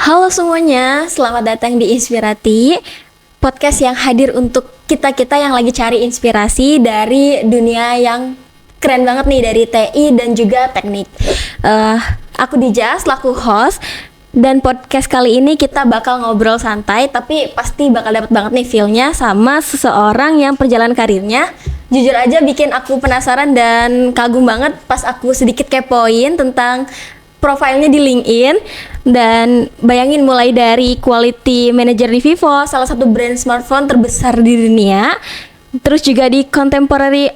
Halo semuanya, selamat datang di Inspirati, podcast yang hadir untuk kita-kita yang lagi cari inspirasi dari dunia yang keren banget nih, dari TI dan juga teknik. Aku Dija, selaku host, dan podcast kali ini kita bakal ngobrol santai, tapi pasti bakal dapet banget nih feel-nya sama seseorang yang perjalanan karirnya jujur aja bikin aku penasaran dan kagum banget pas aku sedikit kepoin tentang profilnya di LinkedIn. Dan bayangin, mulai dari quality manager di Vivo, salah satu brand smartphone terbesar di dunia, terus juga di Contemporary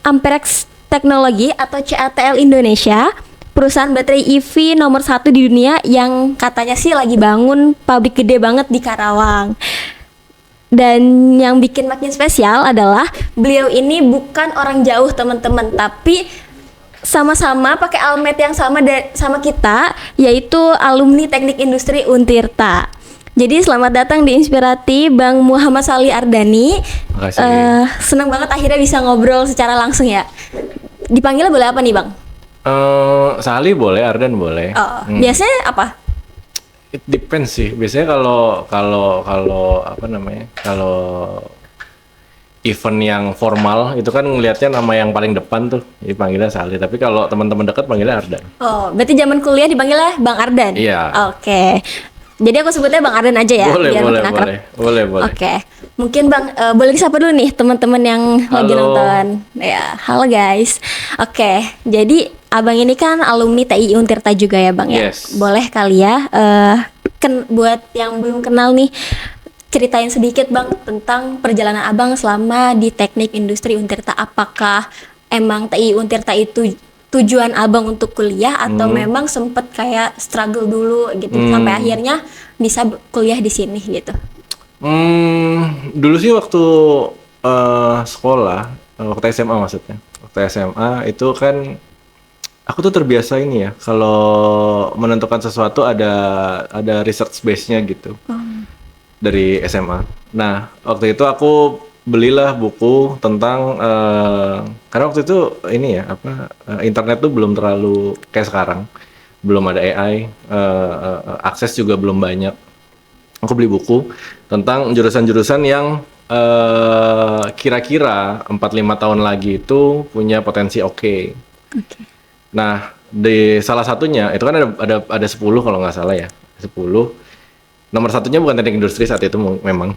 Amperex Technology atau CATL Indonesia, perusahaan baterai EV nomor 1 di dunia yang katanya sih lagi bangun pabrik gede banget di Karawang. Dan yang bikin makin spesial adalah beliau ini bukan orang jauh teman-teman, tapi sama-sama pakai almet yang sama kita, yaitu alumni Teknik Industri Untirta. Jadi selamat datang di Inspirati, Bang Muhammad Salih Ardani. Makasih. Senang banget akhirnya bisa ngobrol secara langsung ya. Dipanggilnya boleh apa nih, Bang? Salih boleh, Ardan boleh. Biasanya apa? It depends sih. Biasanya kalau apa namanya? Kalau event yang formal itu kan ngelihatnya nama yang paling depan tuh, jadi panggilnya Salih. Tapi kalau teman-teman dekat panggilnya Ardan. Oh, berarti zaman kuliah dipanggilnya Bang Ardan? Iya. Oke. Jadi aku sebutnya Bang Ardan aja ya, biar makin akrab. Boleh. Oke. Mungkin Bang boleh disapa dulu nih teman-teman yang lagi nonton. Ya, halo guys. Oke. Jadi Abang ini kan alumni TI Untirta juga ya, Bang ya. Yes. Boleh kali ya buat yang belum kenal nih, ceritain sedikit Bang tentang perjalanan Abang selama di Teknik Industri Untirta. Apakah emang TI Untirta itu tujuan Abang untuk kuliah atau memang sempet kayak struggle dulu gitu sampai akhirnya bisa kuliah di sini gitu? Dulu sih waktu sekolah, waktu SMA maksudnya. Waktu SMA itu kan aku tuh terbiasa ini ya, kalau menentukan sesuatu ada research base-nya gitu. Dari SMA. Nah, waktu itu aku belilah buku tentang karena waktu itu ini ya internet tuh belum terlalu kayak sekarang, belum ada AI, akses juga belum banyak. Aku beli buku tentang jurusan-jurusan yang kira-kira 4-5 tahun lagi itu punya potensi oke. Nah, di salah satunya itu kan ada 10 kalau nggak salah ya, 10. Nomor satunya bukan teknik industri saat itu memang.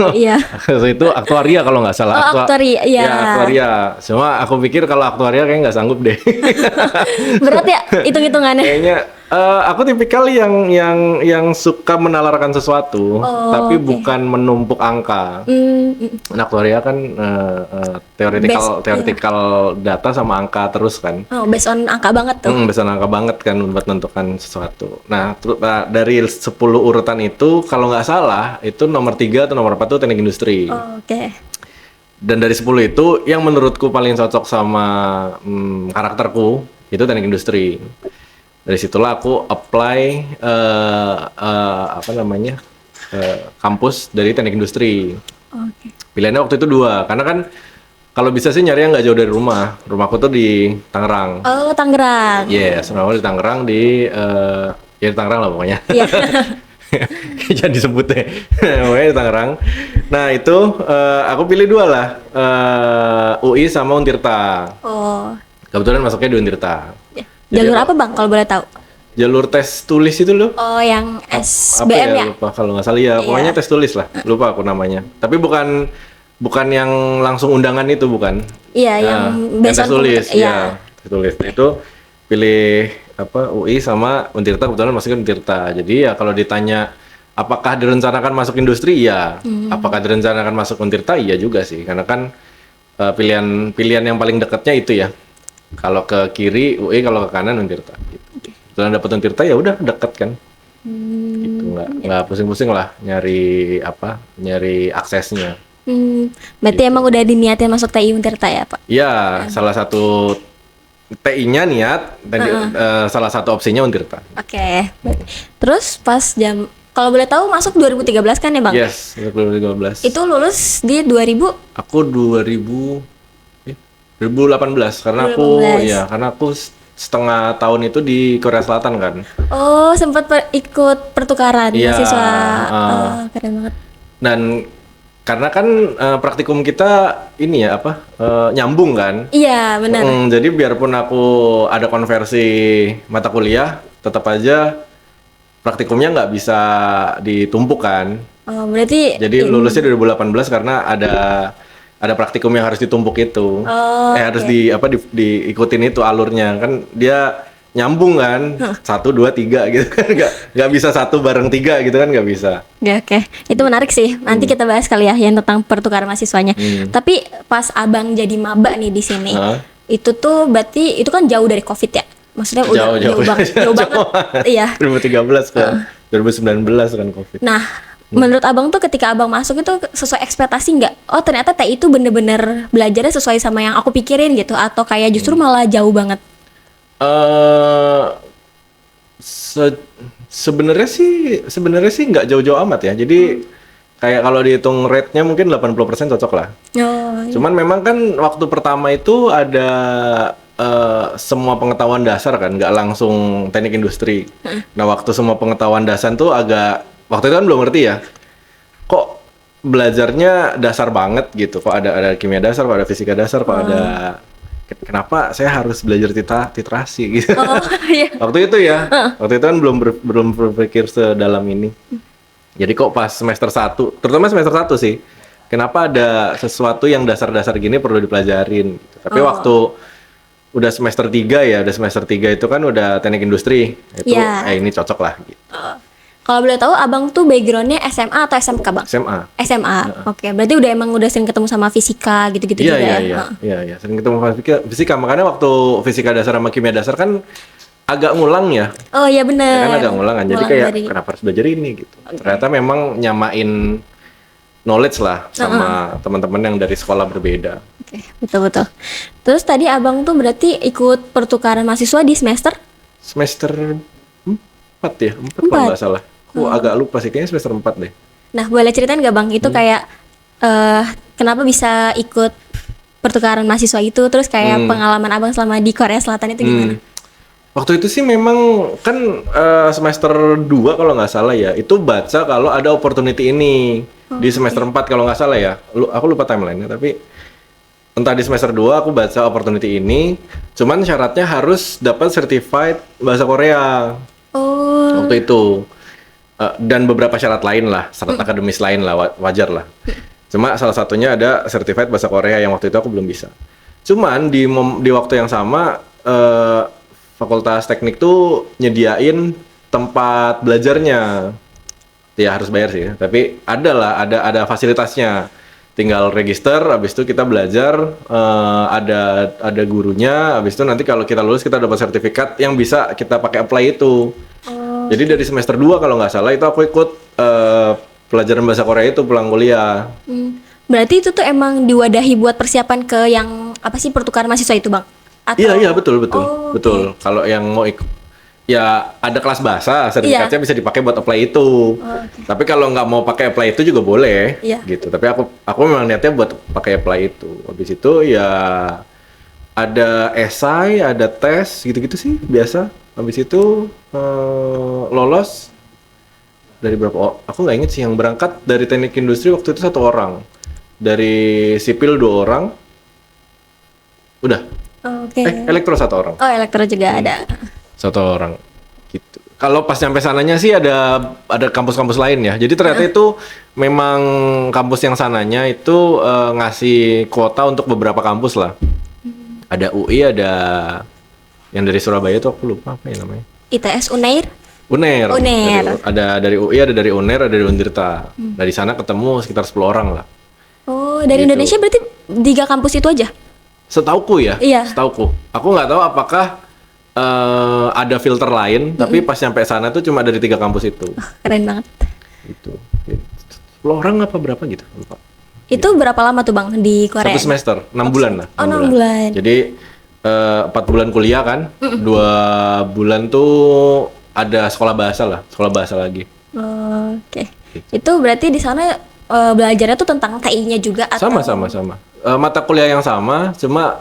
Iya. Itu aktuaria kalau nggak salah. Aktuaria, iya. Ya, aktuaria. Cuma aku pikir kalau aktuaria kayaknya nggak sanggup deh. Berat ya hitung-hitungannya. Kayaknya aku tipikal yang suka menalarkan sesuatu, tapi bukan menumpuk angka. Aktuaria kan theoretical data sama angka terus kan. Oh, based on angka banget tuh. Based on angka banget kan buat menentukan sesuatu. Nah, dari 10 urutan itu kalau nggak salah itu nomor 3 atau nomor 4 tuh teknik industri. Oke. Dan dari 10 itu yang menurutku paling cocok sama karakterku itu teknik industri. Dari situlah aku apply kampus dari teknik industri. Pilihannya waktu itu 2, karena kan kalau bisa sih nyari yang nggak jauh dari rumah. Rumahku tuh di Tangerang. Oh, Tangerang. Yes, rumahku di Tangerang ya di Tangerang lah pokoknya. Iya. Jangan disebut deh. Pokoknya di Tangerang. Nah itu aku pilih 2 lah, UI sama Untirta. Oh. Kebetulan masuknya di Untirta. Jalur apa Bang kalau boleh tahu? Jalur tes tulis itu loh. Oh, yang SBM ya? Lupa kalau nggak salah ya. Pokoknya tes tulis lah. Lupa aku namanya. Tapi bukan yang langsung undangan itu, bukan. Iya, yang tes tulis. Iya. Tes tulis. Itu pilih UI sama Untirta, kebetulan masuknya Untirta. Jadi ya kalau ditanya apakah direncanakan masuk industri, iya. Apakah direncanakan masuk Untirta, iya juga sih. Karena kan pilihan yang paling dekatnya itu ya. Kalau ke kiri UI, kalau ke kanan Untirta. Gitu. Setelah dapat Untirta ya udah deket kan. Gitu, nggak pusing-pusing lah nyari aksesnya. Berarti Gitu. emang udah diniatin masuk TI Untirta ya, Pak? Iya, salah satu TI-nya niat, salah satu opsinya Untirta. Oke. Terus pas kalau boleh tahu masuk 2013 kan ya, Bang? Yes, 2013. Itu lulus di 2000? Aku 2018 karena 2018. karena aku setengah tahun itu di Korea Selatan kan. Oh, sempat ikut pertukaran Iya, mahasiswa. uh. Keren banget. Dan karena kan praktikum kita ini ya apa nyambung kan. Iya, benar. Jadi biarpun aku ada konversi mata kuliah, tetap aja praktikumnya nggak bisa ditumpuk kan. Oh, berarti Jadi lulusnya 2018 karena ada praktikum yang harus ditumpuk itu. Harus diikutin itu alurnya kan dia nyambung kan. 1, 2, 3 gitu kan nggak bisa 1 bareng 3 gitu kan nggak bisa. Ya, oke. Itu menarik sih. Nanti kita bahas kali ya yang tentang pertukaran mahasiswanya. Tapi pas Abang jadi maba nih di sini. Itu tuh berarti itu kan jauh dari Covid ya. Maksudnya udah jauh banget. Iya. 2013 ke 2019 kan Covid. Nah, menurut Abang tuh ketika Abang masuk itu sesuai ekspektasi nggak? Oh, ternyata TI itu bener-bener belajarnya sesuai sama yang aku pikirin gitu, atau kayak justru malah jauh banget? Sebenarnya sih nggak jauh-jauh amat ya. Jadi kayak kalau dihitung rate-nya mungkin 80% cocok lah. Cuman memang kan waktu pertama itu ada semua pengetahuan dasar kan, nggak langsung teknik industri. Nah, waktu semua pengetahuan dasar tuh waktu itu kan belum ngerti ya. Kok belajarnya dasar banget gitu. Kok ada kimia dasar, kok ada fisika dasar, kok ada kenapa saya harus belajar titrasi gitu. Iya. Waktu itu ya. Waktu itu kan belum berpikir sedalam ini. Jadi kok pas semester 1, terutama semester 1 sih. Kenapa ada sesuatu yang dasar-dasar gini perlu dipelajarin gitu. Tapi waktu udah semester 3 ya, itu kan udah teknik industri. Itu ini cocok lah gitu. Kalau boleh tahu Abang tuh backgroundnya SMA atau SMK Bang? SMA. Oke, berarti udah sering ketemu sama fisika gitu-gitu juga ya? Iya, sering ketemu sama fisika. Makanya waktu fisika dasar sama kimia dasar kan agak ngulang ya. Oh iya bener. Kan agak ngulang kan, jadi kayak kenapa harus belajar ini gitu. Ternyata memang nyamain knowledge lah sama teman-teman yang dari sekolah berbeda. Oke, betul. Terus tadi Abang tuh berarti ikut pertukaran mahasiswa di semester? Semester 4 ya, 4 kalau nggak salah. Aku agak lupa sih, kayaknya semester 4 deh. Nah, boleh ceritain nggak Bang, itu kayak kenapa bisa ikut pertukaran mahasiswa itu, terus kayak pengalaman Abang selama di Korea Selatan itu gimana? Waktu itu sih memang kan semester 2 kalau nggak salah ya, itu baca kalau ada opportunity ini di semester 4 kalau nggak salah ya. Aku lupa timeline-nya, tapi entah di semester 2 aku baca opportunity ini, cuman syaratnya harus dapat certified bahasa Korea. Waktu itu. Dan beberapa syarat lain lah, syarat akademis lain lah, wajar lah. Cuma salah satunya ada certified bahasa Korea yang waktu itu aku belum bisa. Cuman di waktu yang sama Fakultas Teknik tuh nyediain tempat belajarnya. Ya harus bayar sih, tapi ada fasilitasnya. Tinggal register, habis itu kita belajar, ada gurunya, habis itu nanti kalau kita lulus kita dapat sertifikat yang bisa kita pakai apply itu. Jadi dari semester 2 kalau nggak salah itu aku ikut pelajaran bahasa Korea itu pulang kuliah. Berarti itu tuh emang diwadahi buat persiapan ke yang apa sih pertukaran mahasiswa itu Bang? Iya betul. Kalau yang mau ikut ya ada kelas bahasa, sertifikatnya bisa dipakai buat apply itu. Tapi kalau nggak mau pakai apply itu juga boleh, gitu. Tapi aku memang niatnya buat pakai apply itu. Habis itu ya ada esai, ada tes, gitu-gitu sih biasa. Habis itu lolos dari berapa? Aku nggak inget sih, yang berangkat dari teknik industri waktu itu 1 orang, dari sipil 2 orang, udah. Elektro 1 orang. Oh, elektro juga ada. 1 orang gitu. Kalau pas nyampe sananya sih ada kampus-kampus lain ya. Jadi ternyata itu memang kampus yang sananya itu ngasih kuota untuk beberapa kampus lah. Ada UI, ada yang dari Surabaya tuh aku lupa apa ya namanya. ITS Unair. Ada dari UI, ada dari Unair, ada dari Untirta. Dari sana ketemu sekitar 10 orang lah. Oh, dari gitu. Indonesia berarti 3 kampus itu aja? Setauku ya. Iya. Setauku. Aku nggak tahu apakah ada filter lain, tapi pas nyampe sana tuh cuma dari 3 kampus itu. Keren banget. Itu 10 orang apa berapa gitu, lupa. Itu berapa lama tuh Bang di Korea? 1 semester, 6 bulan lah. 6 bulan. Jadi 4 bulan kuliah kan, 2 bulan tuh ada sekolah bahasa lagi. Oke. Itu berarti di sana belajarnya tuh tentang TI-nya juga atau? Sama. mata kuliah yang sama, cuma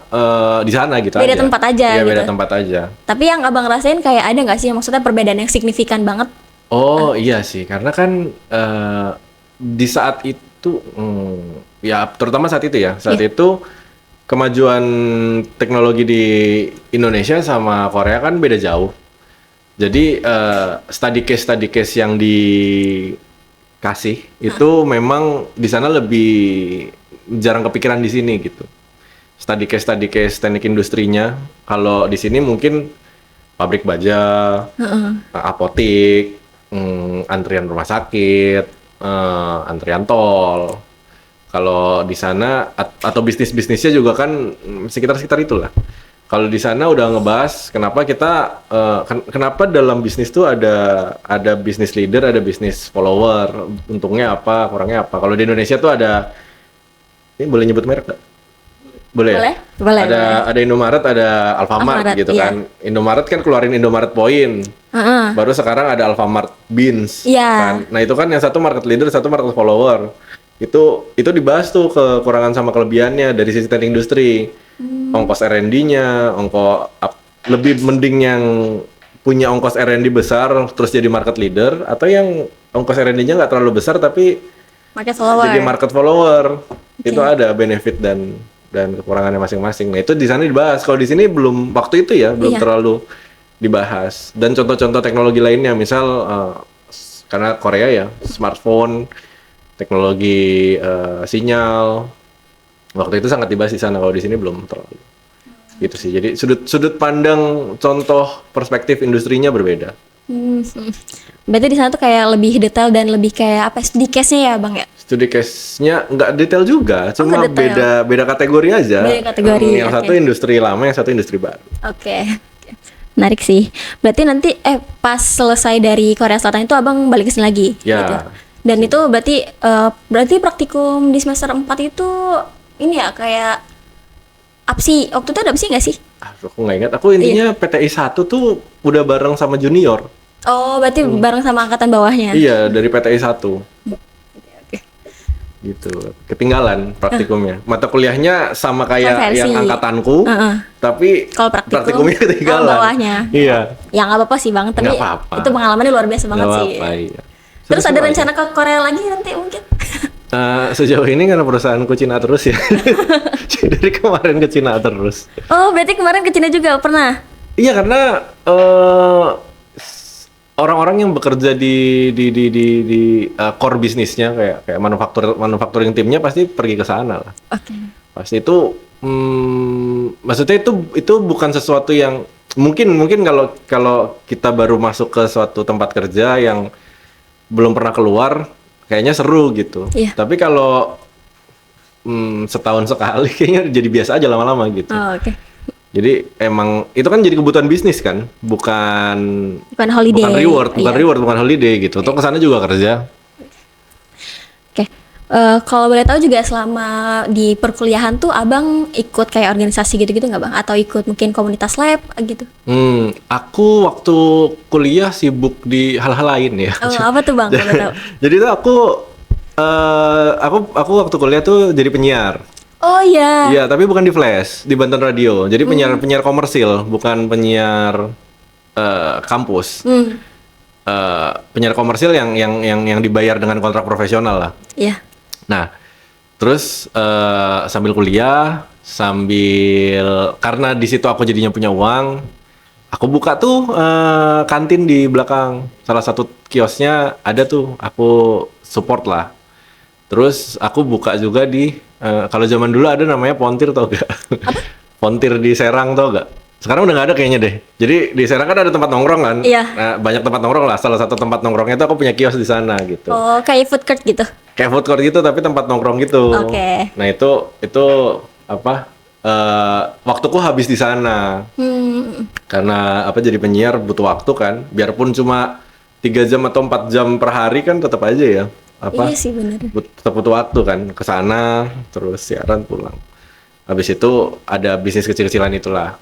di sana gitu Beda aja. tempat aja Iya, beda gitu. tempat aja. Tapi yang abang rasain kayak ada nggak sih maksudnya perbedaan yang signifikan banget? Oh iya sih, karena kan di saat itu, ya terutama saat itu ya, saat Iya. itu kemajuan teknologi di Indonesia sama Korea kan beda jauh. Jadi study case yang dikasih itu memang di sana lebih jarang kepikiran di sini gitu. Study case teknik industrinya, kalau di sini mungkin pabrik baja, apotik, antrian rumah sakit, antrian tol. Kalau di sana atau bisnisnya juga kan sekitar itulah. Kalau di sana udah ngebahas kenapa kita kenapa dalam bisnis tuh ada bisnis leader, ada bisnis follower, untungnya apa, kurangnya apa. Kalau di Indonesia tuh ada, ini boleh nyebut merek nggak? Boleh. Boleh? Ya? Boleh, boleh. Ada Indomaret, ada Alfamart Alfamart, gitu iya. kan. Indomaret kan keluarin Indomaret Point. Heeh. Baru sekarang ada Alfamart Beans. Iya. Kan? Nah itu kan yang satu market leader, satu market follower. Itu dibahas tuh kekurangan sama kelebihannya dari sisi teknik industri. Ongkos R&D-nya, lebih mending yang punya ongkos R&D besar terus jadi market leader, atau yang ongkos R&D-nya nggak terlalu besar tapi Market follower. jadi market follower. Itu ada benefit dan kekurangannya masing-masing. Nah itu di sana dibahas. Kalau di sini belum, waktu itu ya belum Iya. terlalu dibahas. Dan contoh-contoh teknologi lainnya, misal karena Korea ya, smartphone, teknologi sinyal, waktu itu sangat dibahas di sana. Kalau di sini belum terlalu. Gitu sih. Jadi sudut pandang, contoh perspektif industrinya berbeda. Berarti di sana tuh kayak lebih detail dan lebih kayak apa studi case-nya ya bang ya? Studi case-nya nggak detail juga, cuma nggak detail. beda kategori aja. Beda kategori, Yang oke. satu industri lama, yang satu industri baru. Oke. Menarik sih. Berarti nanti pas selesai dari Korea Selatan itu abang balik ke sini lagi Ya. gitu. Dan itu berarti praktikum di semester 4 itu ini ya kayak APSI. Waktu itu ada APSI nggak sih? Aku nggak ingat. Aku intinya PTI 1 tuh udah bareng sama junior. Oh, berarti bareng sama angkatan bawahnya. Iya, dari PTI 1. Oke. Gitu. Ketinggalan praktikumnya. Mata kuliahnya sama kayak Konversi. yang angkatanku, tapi Kalau praktikum, praktikumnya ketinggalan. bawahnya. Iya. Ya nggak apa-apa sih bang, tapi Nggak apa-apa. itu pengalamannya luar biasa banget Nggak sih. apa-apa, iya. Terus ada Seru-seru rencana ke Korea lagi nanti mungkin? Sejauh ini karena perusahaanku Cina terus ya. Jadi dari kemarin ke Cina terus. Oh, berarti kemarin ke Cina juga pernah? Iya, karena orang-orang yang bekerja di core bisnisnya kayak manufacturing timnya pasti pergi ke sana lah. Oke. Pasti itu maksudnya itu bukan sesuatu yang mungkin kalau kita baru masuk ke suatu tempat kerja yang belum pernah keluar kayaknya seru gitu. Iya. Tapi kalau setahun sekali kayaknya jadi biasa aja lama-lama gitu. Oh, oke. Jadi emang itu kan jadi kebutuhan bisnis kan, bukan Holiday. bukan reward, Iya. bukan holiday gitu. Atau kesana juga kerja. Oke. Kalau boleh tahu juga selama di perkuliahan tuh abang ikut kayak organisasi gitu-gitu nggak bang? Atau ikut mungkin komunitas lab gitu? Aku waktu kuliah sibuk di hal-hal lain ya. Oh, apa tuh bang? Boleh tahu? Jadi tuh aku waktu kuliah tuh jadi penyiar. Oh iya. Iya, tapi bukan di Flash, di Banten Radio. Jadi penyiar komersil, bukan penyiar kampus. Penyiar komersil yang dibayar dengan kontrak profesional lah. Iya. Nah, terus sambil kuliah, karena di situ aku jadinya punya uang, aku buka tuh kantin di belakang. Salah satu kiosnya ada tuh, aku support lah. Terus aku buka juga kalau zaman dulu ada namanya Pontir, tau gak? Pontir di Serang, tau gak? Sekarang udah gak ada kayaknya deh. Jadi di Serang kan ada tempat nongkrong kan? Iya. Nah, banyak tempat nongkrong lah. Salah satu tempat nongkrongnya itu aku punya kios di sana gitu. Oh, kayak food court gitu? Kayak food court gitu tapi tempat nongkrong gitu. Oke. Nah itu apa? Waktuku habis di sana. Karena jadi penyiar butuh waktu kan. Biarpun cuma 3 jam atau 4 jam per hari kan tetap aja ya. Iya sih benar. Tetap butuh waktu kan ke sana terus siaran pulang. Habis itu ada bisnis kecil-kecilan itulah.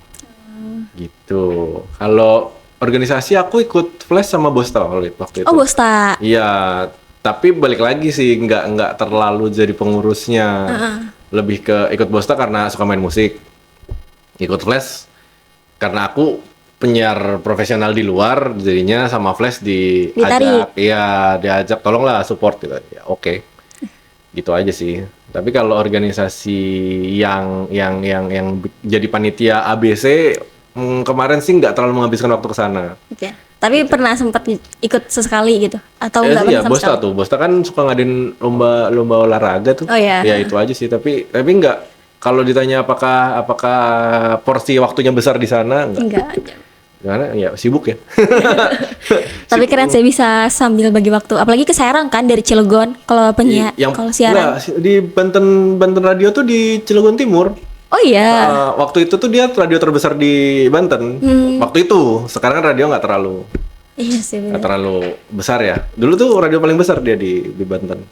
Gitu. Kalau organisasi aku ikut Flash sama Bosta waktu itu. Oh, Bosta. Iya, tapi balik lagi sih nggak terlalu jadi pengurusnya. lebih ke ikut Bosta karena suka main musik, ikut Flash karena aku penyiar profesional di luar, jadinya sama Flash Ditarik. diajak tolonglah support gitu. Ya oke. Gitu aja sih. Tapi kalau organisasi yang jadi panitia ABC kemarin sih nggak terlalu menghabiskan waktu ke sana. Oke. Tapi pernah sempat ikut sesekali gitu atau nggak Iya, pernah sama Bosta sekali? tuh. Bosta kan suka ngadain lomba olahraga tuh. Oh ya. Ya itu aja sih. Tapi nggak, kalau ditanya apakah porsi waktunya besar di sana, nggak. Enggak. Karena ya sibuk ya. Tapi keren saya bisa sambil bagi waktu. Apalagi ke Serang kan dari Cilegon kalau penyiar, kalau siaran. Enggak, di Banten Radio tuh di Cilegon Timur. Oh iya. Waktu itu tuh dia radio terbesar di Banten. Waktu itu, sekarang kan radio nggak terlalu Iya sih bener. besar ya. Dulu tuh radio paling besar dia di Banten.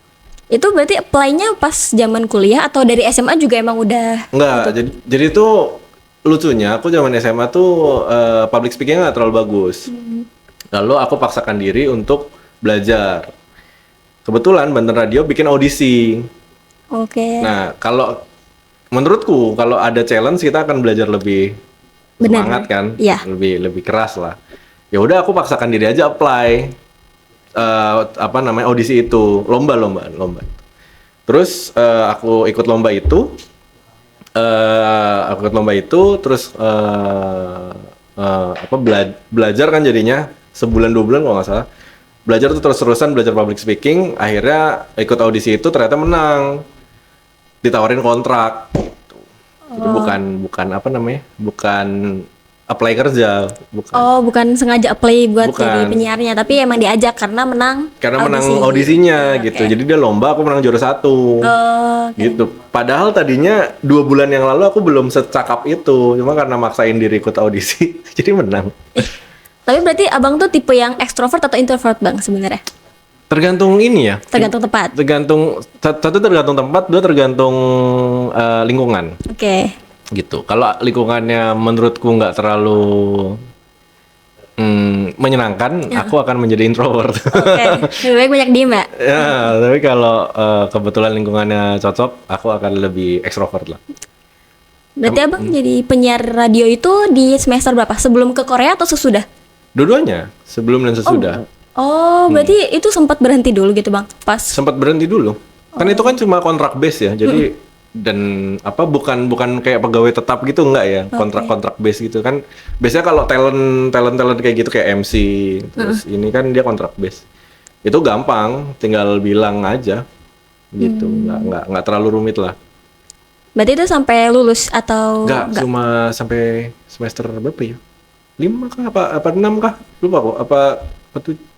Itu berarti apply-nya pas zaman kuliah atau dari SMA juga emang udah Enggak, jadi tuh lucunya aku zaman SMA tuh public speaking nggak terlalu bagus. Lalu aku paksakan diri untuk belajar. Kebetulan Banten Radio bikin audisi. oke. Nah, kalau menurutku kalau ada challenge kita akan belajar lebih Bener. semangat kan, Iya. lebih keras lah. Ya udah aku paksakan diri aja apply audisi itu, lomba. Terus aku ikut lomba itu, terus belajar kan jadinya sebulan 2 bulan kalau nggak salah. Belajar tuh terus-terusan belajar public speaking, akhirnya ikut audisi itu ternyata menang. Ditawarin kontrak. Jadi bukan apply kerja, bukan. Oh, bukan sengaja apply buat Bukan. jadi penyiarnya, tapi emang diajak karena menang Audisinya gitu. Oke. Jadi dia lomba, aku menang juara 1. Oh, oke. Gitu. Padahal tadinya 2 bulan yang lalu aku belum secakap itu, cuma karena maksain diri ikut audisi, jadi menang. Tapi berarti abang tuh tipe yang ekstrovert atau introvert bang sebenarnya? Tergantung ini ya. Tergantung tempat. Satu tergantung tempat, dua tergantung lingkungan. Oke. Gitu. Kalau lingkungannya menurutku nggak terlalu menyenangkan, aku akan menjadi introvert. Oke. Lebih baik banyak diem ya. Ya, tapi kalau kebetulan lingkungannya cocok, aku akan lebih ekstrovert lah. Berarti abang jadi penyiar radio itu di semester berapa? Sebelum ke Korea atau sesudah? Dua-duanya, sebelum dan sesudah. Oh, berarti itu sempat berhenti dulu gitu bang? Pas. Sempat berhenti dulu. Kan itu kan cuma kontrak base ya, jadi dan bukan kayak pegawai tetap gitu, enggak ya, kontrak base gitu kan. Biasanya kalau talent kayak gitu kayak MC, terus ini kan dia kontrak base. Itu gampang, tinggal bilang aja gitu, nggak terlalu rumit lah. Berarti itu sampai lulus atau Enggak, cuma sampai semester berapa ya? 5 kah apa 6 kah? Lupa kok.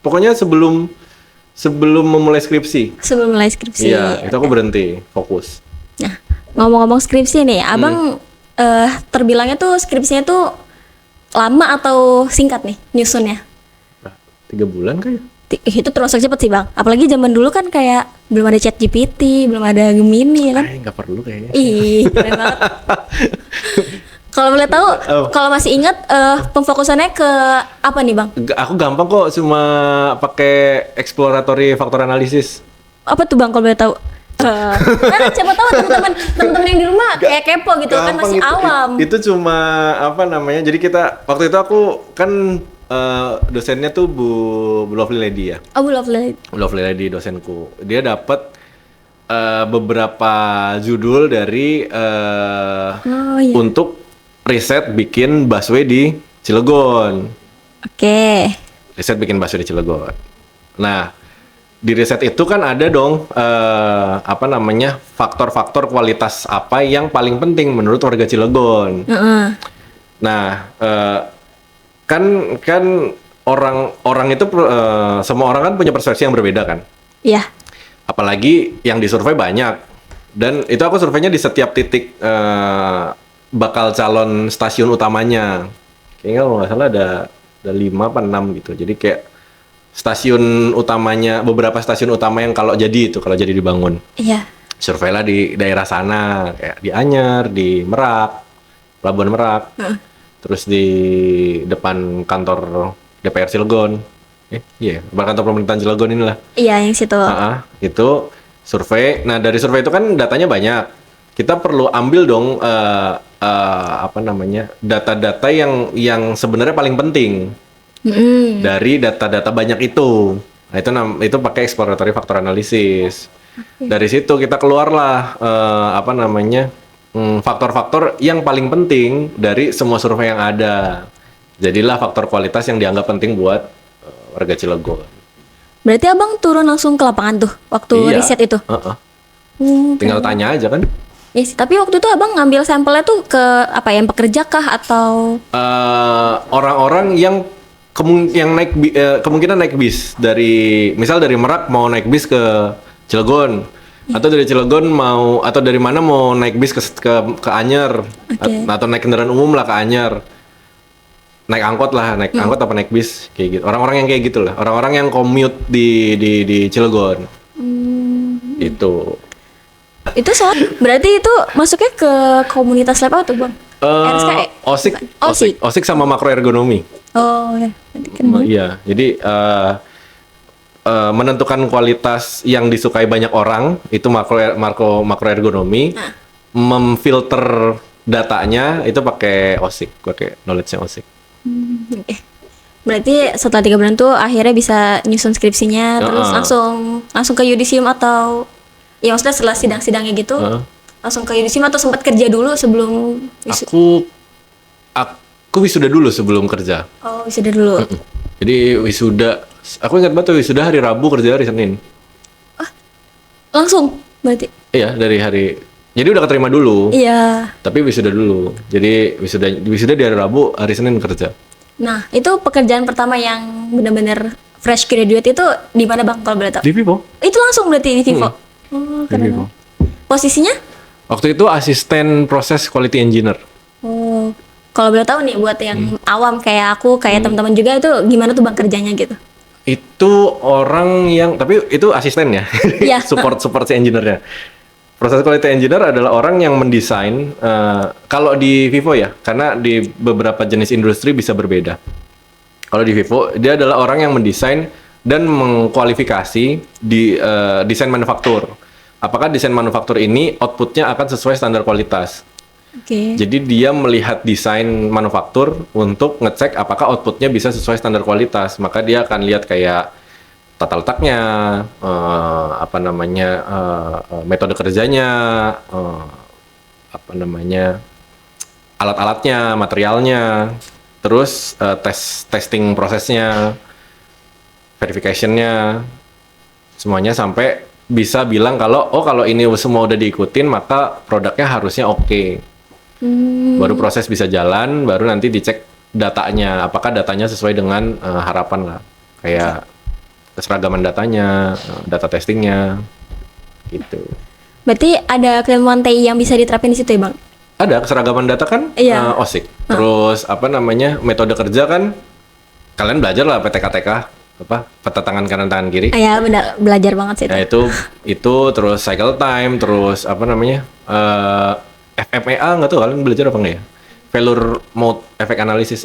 Pokoknya sebelum memulai skripsi. sebelum mulai skripsi? Iya, itu aku berhenti, fokus. Nah, ngomong-ngomong skripsi nih, abang terbilangnya tuh skripsinya tuh lama atau singkat nih nyusunnya? 3 bulan kah ya? Itu termasuk cepet sih bang. Apalagi zaman dulu kan kayak belum ada ChatGPT, belum ada Gemini ya kan? Nggak perlu kayaknya. Ih, keren banget. Kalau boleh tahu, kalau masih ingat pemfokusannya ke apa nih bang? Aku gampang kok, cuma pakai exploratory factor analysis. Apa tuh bang kalau boleh tahu? Nah, siapa tahu teman-teman yang di rumah kayak kepo gitu kan, Gampang masih awam. Itu cuma jadi kita waktu itu aku kan dosennya tuh Bu Lovely Lady ya. Oh, lovely. Bu Lovely Lady dosenku. Dia dapat beberapa judul dari Oh iya. untuk riset bikin busway di Cilegon. Oke. Riset bikin busway di Cilegon. Nah, di riset itu kan ada dong faktor-faktor kualitas apa yang paling penting menurut warga Cilegon. Nah, kan orang itu semua orang kan punya persepsi yang berbeda kan. Iya. Apalagi yang disurvei banyak. Dan itu aku surveinya di setiap titik bakal calon stasiun utamanya. Kayaknya kalau nggak salah ada 5 apa 6 gitu. Jadi kayak stasiun utamanya, beberapa stasiun utama yang kalau jadi dibangun. Iya. Survei lah di daerah sana, kayak di Anyar, di Merak, Pelabuhan Merak. Terus di depan kantor DPR Cilegon. Depan kantor pemerintahan Cilegon inilah. Iya, yang situ. Itu survei. Nah, dari survei itu kan datanya banyak. kita perlu ambil dong apa namanya data-data yang sebenarnya paling penting dari data-data banyak itu. Nah, itu pakai exploratory factor analysis. Dari situ kita keluarlah apa namanya faktor-faktor yang paling penting dari semua survei yang ada. Jadilah faktor kualitas yang dianggap penting buat warga Cilegon. Berarti abang turun langsung ke lapangan tuh waktu Iya. riset itu? Tinggal tanya aja kan. Iya sih, tapi waktu itu abang ngambil sampelnya tuh ke apa yang pekerja kah atau? Orang-orang yang kemungkinan naik bis dari misal dari Merak mau naik bis ke Cilegon atau dari Cilegon mau atau dari mana mau naik bis ke Anyer atau naik kendaraan umum lah ke Anyer, naik angkot apa naik bis kayak gitu, orang-orang yang kayak gitulah, orang-orang yang commute di Cilegon itu. Itu berarti itu masuknya ke komunitas lab apa tuh bang? RSKE? OSIK sama makroergonomi. Oh ya, Iya, jadi menentukan kualitas yang disukai banyak orang itu makroergonomi. Memfilter datanya itu pakai OSIK, pakai knowledge-nya OSIK. Berarti setelah 3 bulan tuh akhirnya bisa nyusun skripsinya, terus langsung ke yudisium atau ya maksudnya setelah sidang-sidangnya gitu langsung ke yudisium atau sempat kerja dulu sebelum Aku wisuda dulu sebelum kerja. Oh, wisuda dulu. Jadi wisuda, aku ingat banget wisuda hari Rabu, kerja hari Senin. Langsung berarti? Iya, dari hari. Jadi udah keterima dulu. Iya. Tapi wisuda dulu. Jadi wisuda di hari Rabu, hari Senin kerja. Nah, itu pekerjaan pertama yang benar-benar fresh graduate itu di mana bang kalau boleh tahu? Di Vivo. Itu langsung berarti di Vivo. Oh, Di Vivo. Posisinya? Waktu itu asisten proses quality engineer. Oh, kalau boleh tahu nih buat yang awam kayak aku, kayak teman-teman juga itu gimana tuh bang kerjanya gitu? Itu orang yang, tapi itu asisten ya, Iya. support si engineer-nya. Proses quality engineer adalah orang yang mendesain, kalau di Vivo ya, karena di beberapa jenis industri bisa berbeda. Kalau di Vivo, dia adalah orang yang mendesain dan mengkualifikasi di desain manufaktur. Apakah desain manufaktur ini outputnya akan sesuai standar kualitas? Oke. Jadi dia melihat desain manufaktur untuk ngecek apakah outputnya bisa sesuai standar kualitas. Maka dia akan lihat kayak tata letaknya, apa namanya, metode kerjanya, apa namanya, alat-alatnya, materialnya, terus testing prosesnya, verification-nya, semuanya sampai bisa bilang kalau ini semua udah diikutin maka produknya harusnya oke. Baru proses bisa jalan, baru nanti dicek datanya, apakah datanya sesuai dengan harapan lah, kayak keseragaman datanya, data testingnya, gitu. Berarti ada keilmuan TI yang bisa diterapin di situ ya bang? Ada keseragaman data kan, Iya. OSIK. Terus apa namanya, metode kerja kan, kalian belajar lah PTKTK, apa peta tangan kanan tangan kiri. Ya benar, belajar banget sih itu. Nah itu terus cycle time, terus apa namanya, FMEA nggak tahu kalian belajar apa nggak ya? Failure mode effect analysis,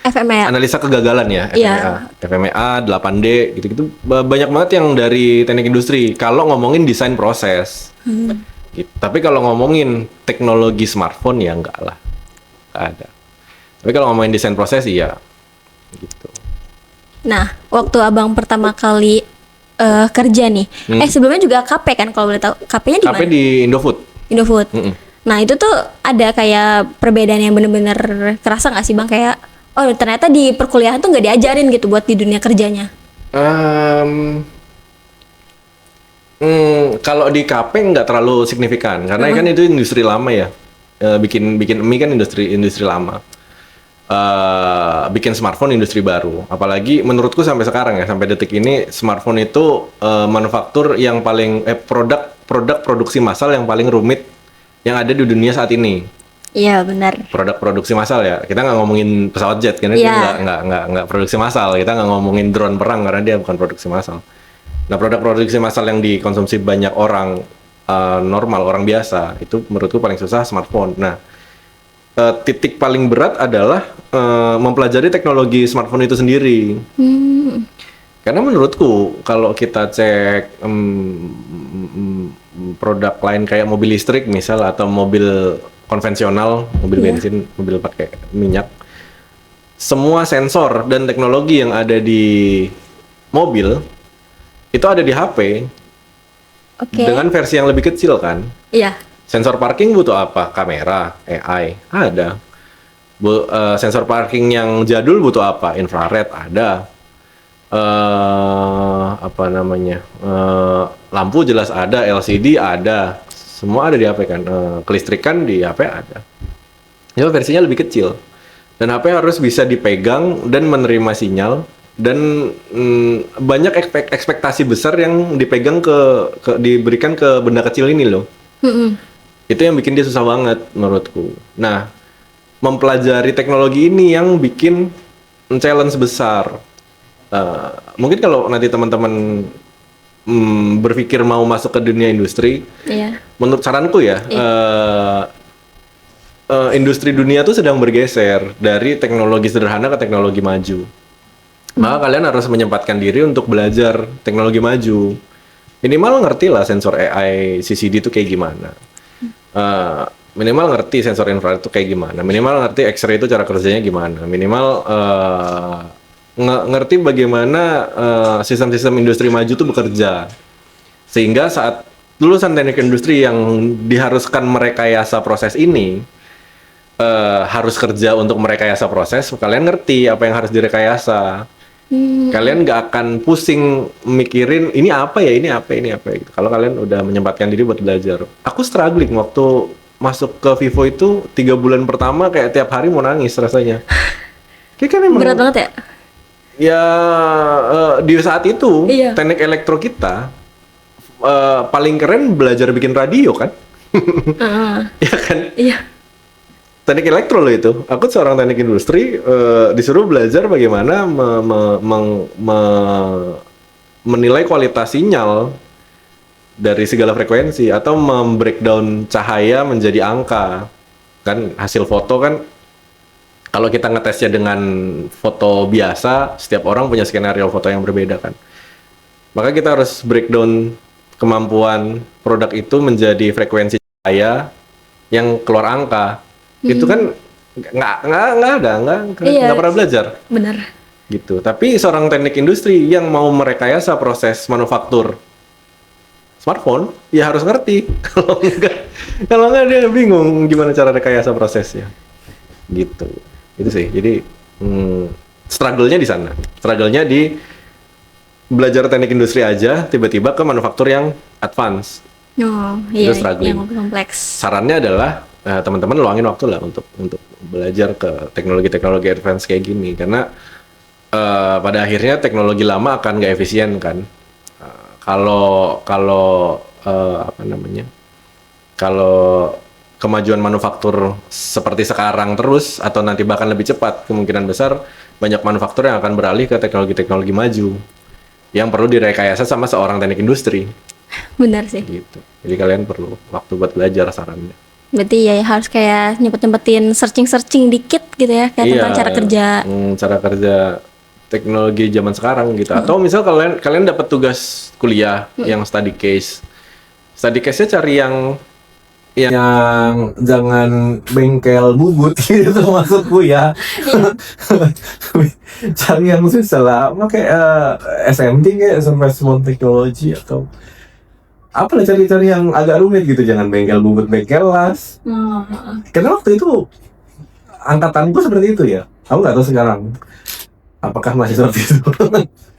FMA. analisa kegagalan ya, Iya. FMEA, 8D, gitu-gitu. Banyak banget yang dari teknik industri. Kalau ngomongin desain proses, gitu. Tapi kalau ngomongin teknologi smartphone ya enggak lah, nggak ada. Tapi kalau ngomongin desain proses iya, gitu. Nah, waktu abang pertama kali kerja nih, sebelumnya juga KP kan kalau boleh tahu, KP-nya di KP mana? di Indofood. Indofood. Nah itu tuh ada kayak perbedaan yang bener-bener kerasa nggak sih bang, kayak oh ternyata di perkuliahan tuh nggak diajarin gitu buat di dunia kerjanya? Kalau di KP nggak terlalu signifikan karena kan itu industri lama ya. Bikin mie kan industri lama. Bikin smartphone industri baru. Apalagi menurutku sampai sekarang ya, sampai detik ini smartphone itu manufaktur yang paling produk produksi massal yang paling rumit yang ada di dunia saat ini. Iya benar. Produk produksi massal ya. Kita nggak ngomongin pesawat jet karena dia nggak produksi massal. Kita nggak ngomongin drone perang karena dia bukan produksi massal. Nah, produk produksi massal yang dikonsumsi banyak orang normal, orang biasa, itu menurutku paling susah smartphone. Nah, titik paling berat adalah mempelajari teknologi smartphone itu sendiri. Karena menurutku kalau kita cek produk lain kayak mobil listrik misal atau mobil konvensional, mobil bensin, mobil pakai minyak, semua sensor dan teknologi yang ada di mobil itu ada di HP dengan versi yang lebih kecil kan. Iya. Sensor parking butuh apa? Kamera, AI, ada. Sensor parking yang jadul butuh apa? Infrared, ada. Apa namanya? Lampu jelas ada, LCD ada. Semua ada di HP kan. Kelistrikan di HP ada. Itu versinya lebih kecil. Dan HP harus bisa dipegang dan menerima sinyal, dan banyak ekspektasi besar yang dipegang diberikan ke benda kecil ini loh. Itu yang bikin dia susah banget menurutku. Nah, mempelajari teknologi ini yang bikin challenge besar. Mungkin kalau nanti teman-teman berpikir mau masuk ke dunia industri, menurut saranku ya, industri dunia tuh sedang bergeser dari teknologi sederhana ke teknologi maju. Maka kalian harus menyempatkan diri untuk belajar teknologi maju. Minimal ngerti lah sensor AI CCD itu kayak gimana. Minimal ngerti sensor infrared itu kayak gimana. Minimal ngerti X-ray itu cara kerjanya gimana. Minimal ngerti bagaimana sistem-sistem industri maju itu bekerja. Sehingga saat lulusan teknik industri yang diharuskan merekayasa proses ini, harus kerja untuk merekayasa proses, kalian ngerti apa yang harus direkayasa. Kalian nggak akan pusing mikirin ini apa ya, ini apa gitu. Kalau kalian udah menyempatkan diri buat belajar. Aku struggling waktu masuk ke Vivo itu 3 bulan pertama kayak tiap hari mau nangis rasanya. Kayak kan emang berat banget ya? Ya di saat itu teknik elektro kita paling keren belajar bikin radio kan? Ya kan? Iya. Teknik elektro loh itu. Aku seorang teknik industri disuruh belajar bagaimana menilai kualitas sinyal dari segala frekuensi atau membreakdown cahaya menjadi angka. Kan hasil foto kan kalau kita ngetesnya dengan foto biasa, setiap orang punya skenario foto yang berbeda kan. Maka kita harus breakdown kemampuan produk itu menjadi frekuensi cahaya yang keluar angka. Itu kan nggak pernah belajar. Benar. Gitu. Tapi seorang teknik industri yang mau merekayasa proses manufaktur smartphone, ya harus ngerti. Kalau nggak dia bingung gimana cara rekayasa prosesnya. Gitu. Itu sih. Jadi struggle-nya di sana. Struggle-nya di belajar teknik industri aja, tiba-tiba ke manufaktur yang advance. Itu struggling. Yang kompleks. Sarannya adalah teman-teman luangin waktu lah untuk belajar ke teknologi advance kayak gini, karena pada akhirnya teknologi lama akan nggak efisien kan. Kalau apa namanya, kalau kemajuan manufaktur seperti sekarang terus atau nanti bahkan lebih cepat, kemungkinan besar banyak manufaktur yang akan beralih ke teknologi maju yang perlu direkayasa sama seorang teknik industri. Benar sih. Gitu. Jadi kalian perlu waktu buat belajar sarannya. Berarti ya harus kayak nyempet-nyempetin searching dikit gitu ya, kayak tentang cara kerja. Cara kerja teknologi zaman sekarang gitu. Atau misal kalian dapat tugas kuliah yang study case. Study case-nya cari yang jangan bengkel bubut gitu maksudku ya. Cari yang susah lah, pakai SMT kayak Information Technology atau apalah, cari-cari yang agak rumit gitu, jangan bengkel bubut, bengkel las. Karena waktu itu angkatanku seperti itu ya. Aku nggak tahu sekarang apakah masih seperti itu.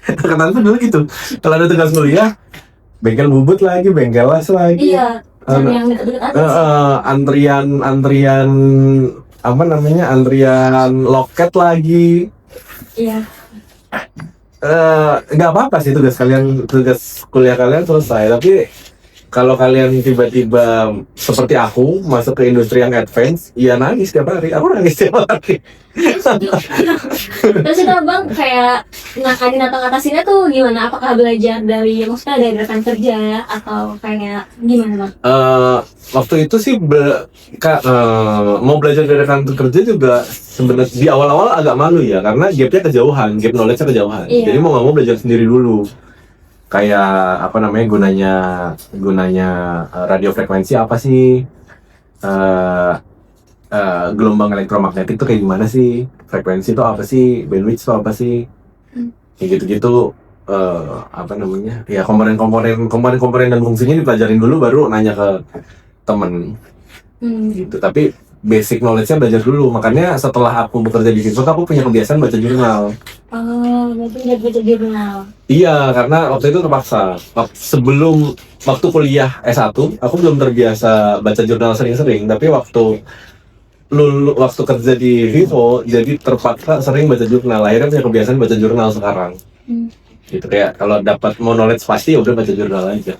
Angkatanku dulu gitu. Kalau ada tugas kuliah, bengkel bubut lagi, bengkel las lagi. Iya. Yang antrian apa namanya, antrian loket lagi. Iya. Nggak apa-apa sih tugas kuliah kalian selesai, tapi kalau kalian tiba-tiba seperti aku masuk ke industri yang advance, ya nangis tiap hari. Aku nangis tiap hari. Terus itu abang kayak ngakatin atau ngatasinnya tuh gimana? Apakah belajar dari maksudnya dari rekan kerja atau kayak gimana bang? Waktu itu sih mau belajar dari rekan kerja juga sebenarnya di awal-awal agak malu ya, karena gapnya kejauhan, gap knowledge-nya kejauhan. Iya. Jadi mau nggak mau belajar sendiri dulu. Kayak apa namanya gunanya radio frekuensi apa sih, eh gelombang elektromagnetik itu kayak gimana sih, frekuensi itu apa sih, bandwidth itu apa sih, kayak gitu-gitu. Apa namanya ya, komponen dan fungsinya dipelajarin dulu, baru nanya ke temen gitu. Tapi basic knowledge-nya belajar dulu. Makanya setelah aku bekerja di situ, aku punya kebiasaan baca jurnal. Oh, berarti udah baca jurnal. Iya, karena waktu itu terpaksa. Waktu kuliah S1, aku belum terbiasa baca jurnal sering-sering. Tapi waktu kerja di Vivo, jadi terpaksa sering baca jurnal. Akhirnya punya kebiasaan baca jurnal sekarang. Gitu, kayak kalau dapat mau knowledge pasti ya udah baca jurnal aja.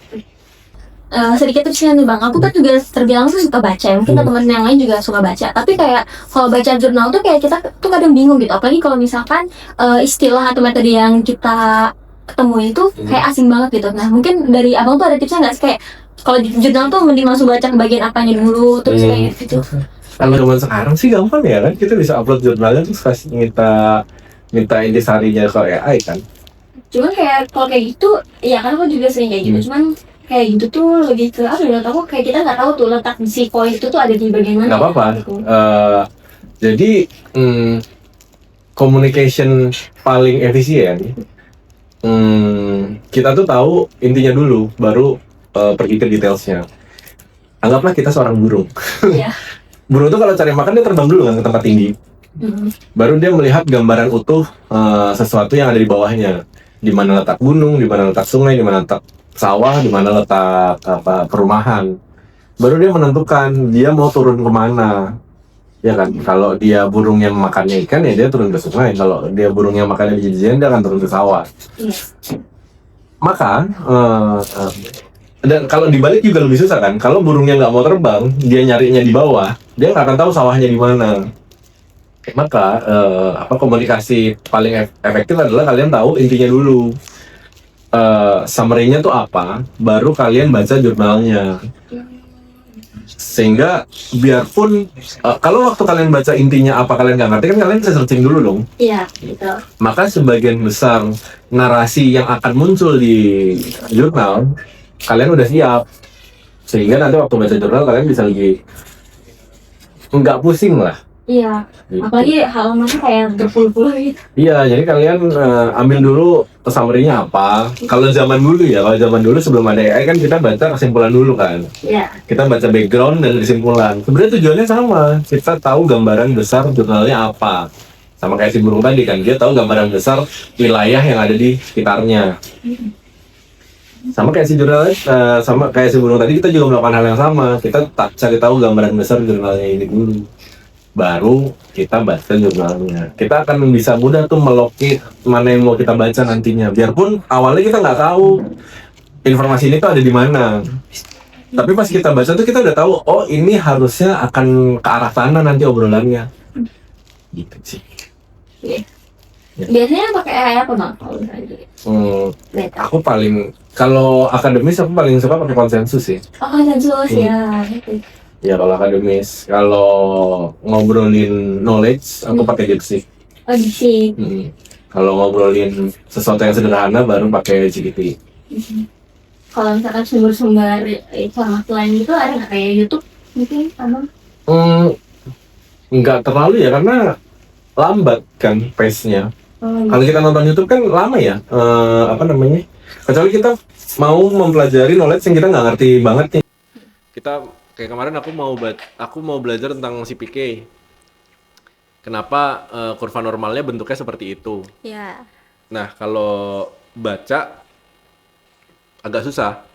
Sedikit tipsnya nih bang, aku kan juga terbilang sih suka baca ya. Mungkin teman-teman yang lain juga suka baca. Tapi kayak kalau baca jurnal tuh kayak kita tuh kadang bingung gitu. Apalagi kalau misalkan istilah atau metode yang kita ketemu itu kayak asing banget gitu. Nah mungkin dari abang tuh ada tipsnya nggak sih, kayak kalau di jurnal tuh mending langsung baca ke bagian apanya dulu terus kayak gitu. Kalau zaman sekarang sih gampang ya kan, kita bisa upload jurnalnya terus kasih minta intisarinya ke AI kan. Cuman kayak kalau kayak gitu, ya kan aku juga sering kayak gitu. Cuman kayak gitu tuh lebih ke apa ya, aku kayak kita nggak tahu tuh letak si poin itu tuh ada di bagian mana. Nggak apa-apa. Gitu. Jadi communication paling efisien, kita tuh tahu intinya dulu, baru pergi ke detailsnya. Anggaplah kita seorang burung. Iya. Burung tuh kalau cari makan dia terbang dulu kan ke tempat tinggi. Baru dia melihat gambaran utuh sesuatu yang ada di bawahnya. Di mana letak gunung, di mana letak sungai, di mana letak sawah, di mana letak perumahan. Baru dia menentukan dia mau turun kemana. Ya kan, kalau dia burung yang makannya ikan ya dia turun ke sungai. Kalau dia burung yang makannya biji-bijian dia akan turun ke sawah. Maka dan kalau dibalik juga lebih susah kan. Kalau burungnya nggak mau terbang, dia nyarinya di bawah, dia nggak akan tahu sawahnya di mana. Maka komunikasi paling efektif adalah kalian tahu intinya dulu. Summary-nya tuh apa, baru kalian baca jurnalnya. Sehingga biarpun kalau waktu kalian baca intinya apa kalian nggak ngerti kan, kalian bisa searching dulu dong. Iya, gitu. Maka sebagian besar narasi yang akan muncul di jurnal kalian udah siap, sehingga nanti waktu baca jurnal kalian bisa lebih nggak pusing lah. Iya, Gitu. apalagi halamannya kayak berpuluh-puluh gitu. Iya, jadi kalian ambil dulu summary-nya apa. Kalau zaman dulu sebelum ada AI kan kita baca kesimpulan dulu kan. Iya. Kita baca background dan kesimpulan. Sebenarnya tujuannya sama. Kita tahu gambaran besar jurnalnya apa. Sama kayak si burung tadi kan, dia tahu gambaran besar wilayah yang ada di sekitarnya. Sama kayak si jurnalis, sama kayak si burung tadi, kita juga melakukan hal yang sama. Kita cari tahu gambaran besar jurnalnya ini dulu, baru kita baca jurnalnya. Kita akan bisa mudah tuh melokit mana yang mau kita baca nantinya. Biarpun awalnya kita nggak tahu informasi ini tuh ada di mana, tapi pas kita baca tuh kita udah tahu, oh ini harusnya akan ke arah sana nanti obrolannya. Gitu sih. Biasanya pakai AI apa bang? Kalau misalnya Aku kalau akademis aku paling suka pakai konsensus sih. Oh, konsensus ya. Ya kalau akademis, kalau ngobrolin knowledge aku pakai DeepSeek. Oh, DeepSeek. Kalau ngobrolin sesuatu yang sederhana baru pakai GPT. Kalau misalkan sumber-sumber informasi lain gitu ada nggak kayak YouTube mungkin abang? Nggak terlalu ya, karena lambat kan pace-nya. Kalau kita nonton YouTube kan lama ya, kecuali kita mau mempelajari knowledge yang kita nggak ngerti banget nih. Kita kayak kemarin aku mau belajar tentang CPK. Kenapa kurva normalnya bentuknya seperti itu? Ya. Nah, kalau baca agak susah.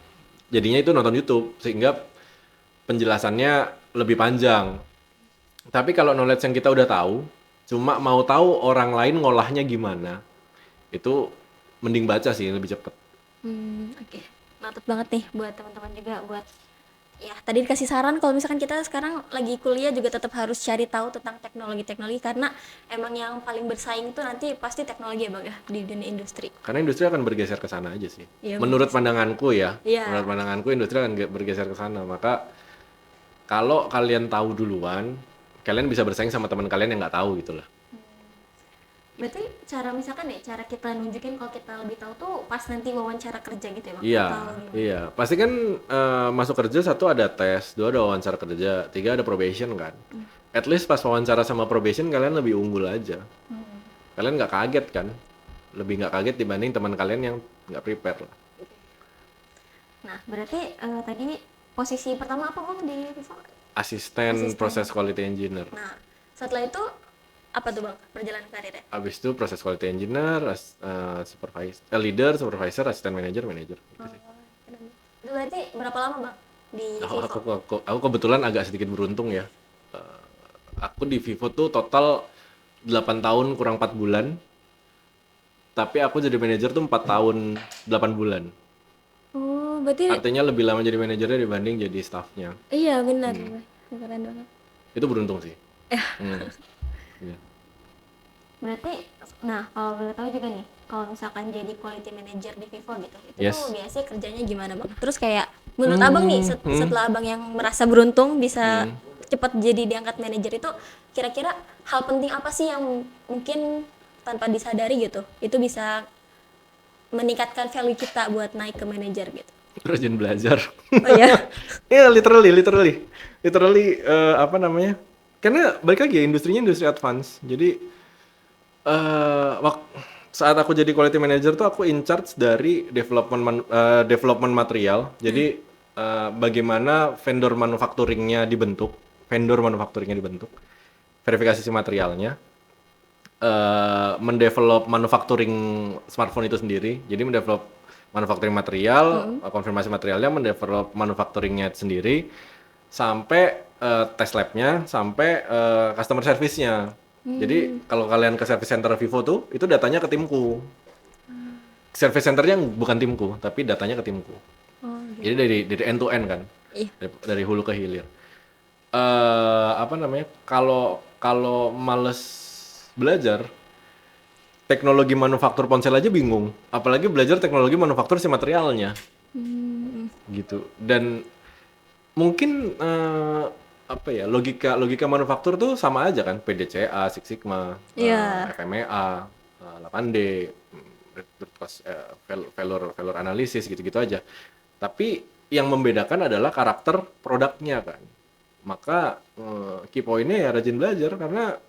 Jadinya itu nonton YouTube sehingga penjelasannya lebih panjang. Tapi kalau knowledge yang kita udah tahu, cuma mau tahu orang lain ngolahnya gimana, itu mending baca sih, lebih cepet. Oke. noted banget nih buat teman-teman juga, buat ya tadi dikasih saran kalau misalkan kita sekarang lagi kuliah juga tetap harus cari tahu tentang teknologi-teknologi, karena emang yang paling bersaing itu nanti pasti teknologi ya Bang ya di dunia industri. Karena industri akan bergeser ke sana aja sih. Iya, Menurut bener sih. pandanganku ya, Iya. menurut pandanganku industri akan bergeser ke sana. Maka kalau kalian tahu duluan, kalian bisa bersaing sama teman kalian yang nggak tahu gitu lah. Berarti cara misalkan nih, cara kita nunjukin kalau kita lebih tahu tuh pas nanti wawancara kerja gitu ya Bang? Iya, Atau gimana? iya. Pasti kan masuk kerja satu ada tes, dua ada wawancara kerja, tiga ada probation kan. At least pas wawancara sama probation kalian lebih unggul aja. Kalian nggak kaget kan? Lebih nggak kaget dibanding teman kalian yang nggak prepare lah. Nah, berarti tadi posisi pertama apa Bang di Vivo? Asisten proses quality engineer. Nah, setelah itu apa tuh Bang perjalanan karirnya? Abis itu proses quality engineer, supervisor, leader, supervisor, asisten manager, manager. Gitu sih. Itu berarti berapa lama Bang di Aku, Vivo? aku kebetulan agak sedikit beruntung ya. Aku di Vivo tuh total 8 tahun kurang 4 bulan. Tapi aku jadi manajer tuh 4 tahun 8 bulan. Oh, berarti Artinya lebih lama jadi manajernya dibanding jadi staffnya. iya benar. Keren banget. Itu beruntung sih. Hmm. Iya. Berarti, nah kalau boleh tahu juga nih, kalau misalkan jadi quality manager di Vivo gitu, itu Yes. tuh biasanya kerjanya gimana Bang? Terus kayak menurut Abang nih, setelah Abang yang merasa beruntung bisa cepat jadi diangkat manajer itu, kira-kira hal penting apa sih yang mungkin tanpa disadari gitu, itu bisa meningkatkan value kita buat naik ke manajer gitu? Rajin belajar. Oh ya? Iya, literally apa namanya? Karena balik lagi ya, industrinya industri advance. Jadi saat aku jadi quality manager tuh aku in charge dari development material. Jadi bagaimana vendor manufacturingnya dibentuk, verifikasi si materialnya, mendevelop manufacturing smartphone itu sendiri. Jadi mendevelop manufacturing material, konfirmasi materialnya, mendevelop manufacturingnya sendiri, sampai test labnya, sampai customer service-nya. Jadi kalau kalian ke service center Vivo tuh, itu datanya ke timku. Service centernya bukan timku, tapi datanya ke timku. Oh, Jadi dari end to end kan, iya. dari hulu ke hilir. Apa namanya? Kalau males belajar teknologi manufaktur ponsel aja bingung, apalagi belajar teknologi manufaktur si materialnya, gitu. Dan mungkin apa ya, logika manufaktur tuh sama aja kan, PDCA, Six Sigma, Iya. FMEA, 8D, root cause, failure analysis, gitu-gitu aja. Tapi yang membedakan adalah karakter produknya kan. Maka key point-nya ya rajin belajar, karena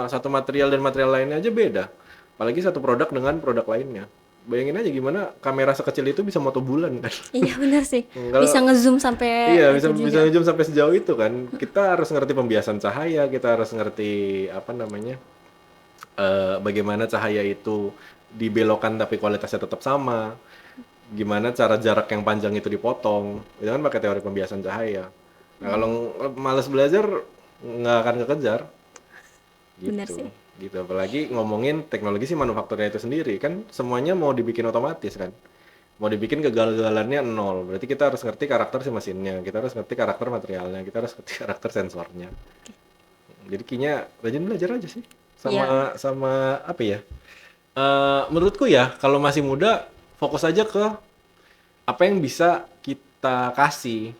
satu material dan material lainnya aja beda. Apalagi satu produk dengan produk lainnya. Bayangin aja gimana kamera sekecil itu bisa moto bulan kan. Iya benar sih. Kalau- Bisa ngezoom sampai Iya, itu bisa juga. ngezoom sampai sejauh itu kan. Kita harus ngerti pembiasan cahaya, kita harus ngerti apa namanya, bagaimana cahaya itu dibelokkan tapi kualitasnya tetap sama. Gimana cara jarak yang panjang itu dipotong. Itu kan pakai teori pembiasan cahaya. Nah, kalau males belajar nggak akan kekejar. Benar Gitu. sih. Gitu. Apalagi ngomongin teknologi sih manufakturnya itu sendiri kan semuanya mau dibikin otomatis kan. Mau dibikin kegagalannya nol. Berarti kita harus ngerti karakter si mesinnya, kita harus ngerti karakter materialnya, kita harus ngerti karakter sensornya. Jadi kayaknya rajin belajar aja sih. Sama apa ya? Menurutku ya, kalau masih muda fokus aja ke apa yang bisa kita kasih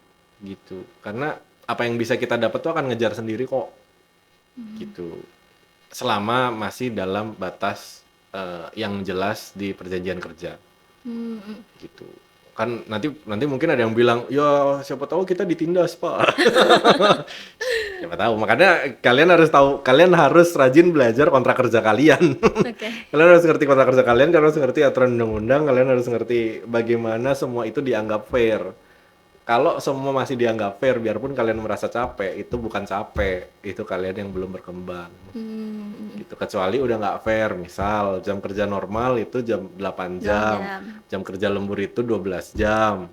gitu. Karena apa yang bisa kita dapat tuh akan ngejar sendiri kok. Gitu. Selama masih dalam batas yang jelas di perjanjian kerja. Gitu. Kan nanti mungkin ada yang bilang, ya siapa tahu kita ditindas pak. Siapa tahu, makanya kalian harus rajin belajar kontrak kerja kalian. Oke. Kalian harus ngerti kontrak kerja kalian, kalian harus ngerti aturan undang-undang, kalian harus ngerti bagaimana semua itu dianggap fair. Kalau semua masih dianggap fair, biarpun kalian merasa capek, itu bukan capek, itu kalian yang belum berkembang. Gitu. Kecuali udah nggak fair, misal jam kerja normal itu jam 8 jam, jam kerja lembur itu 12 jam.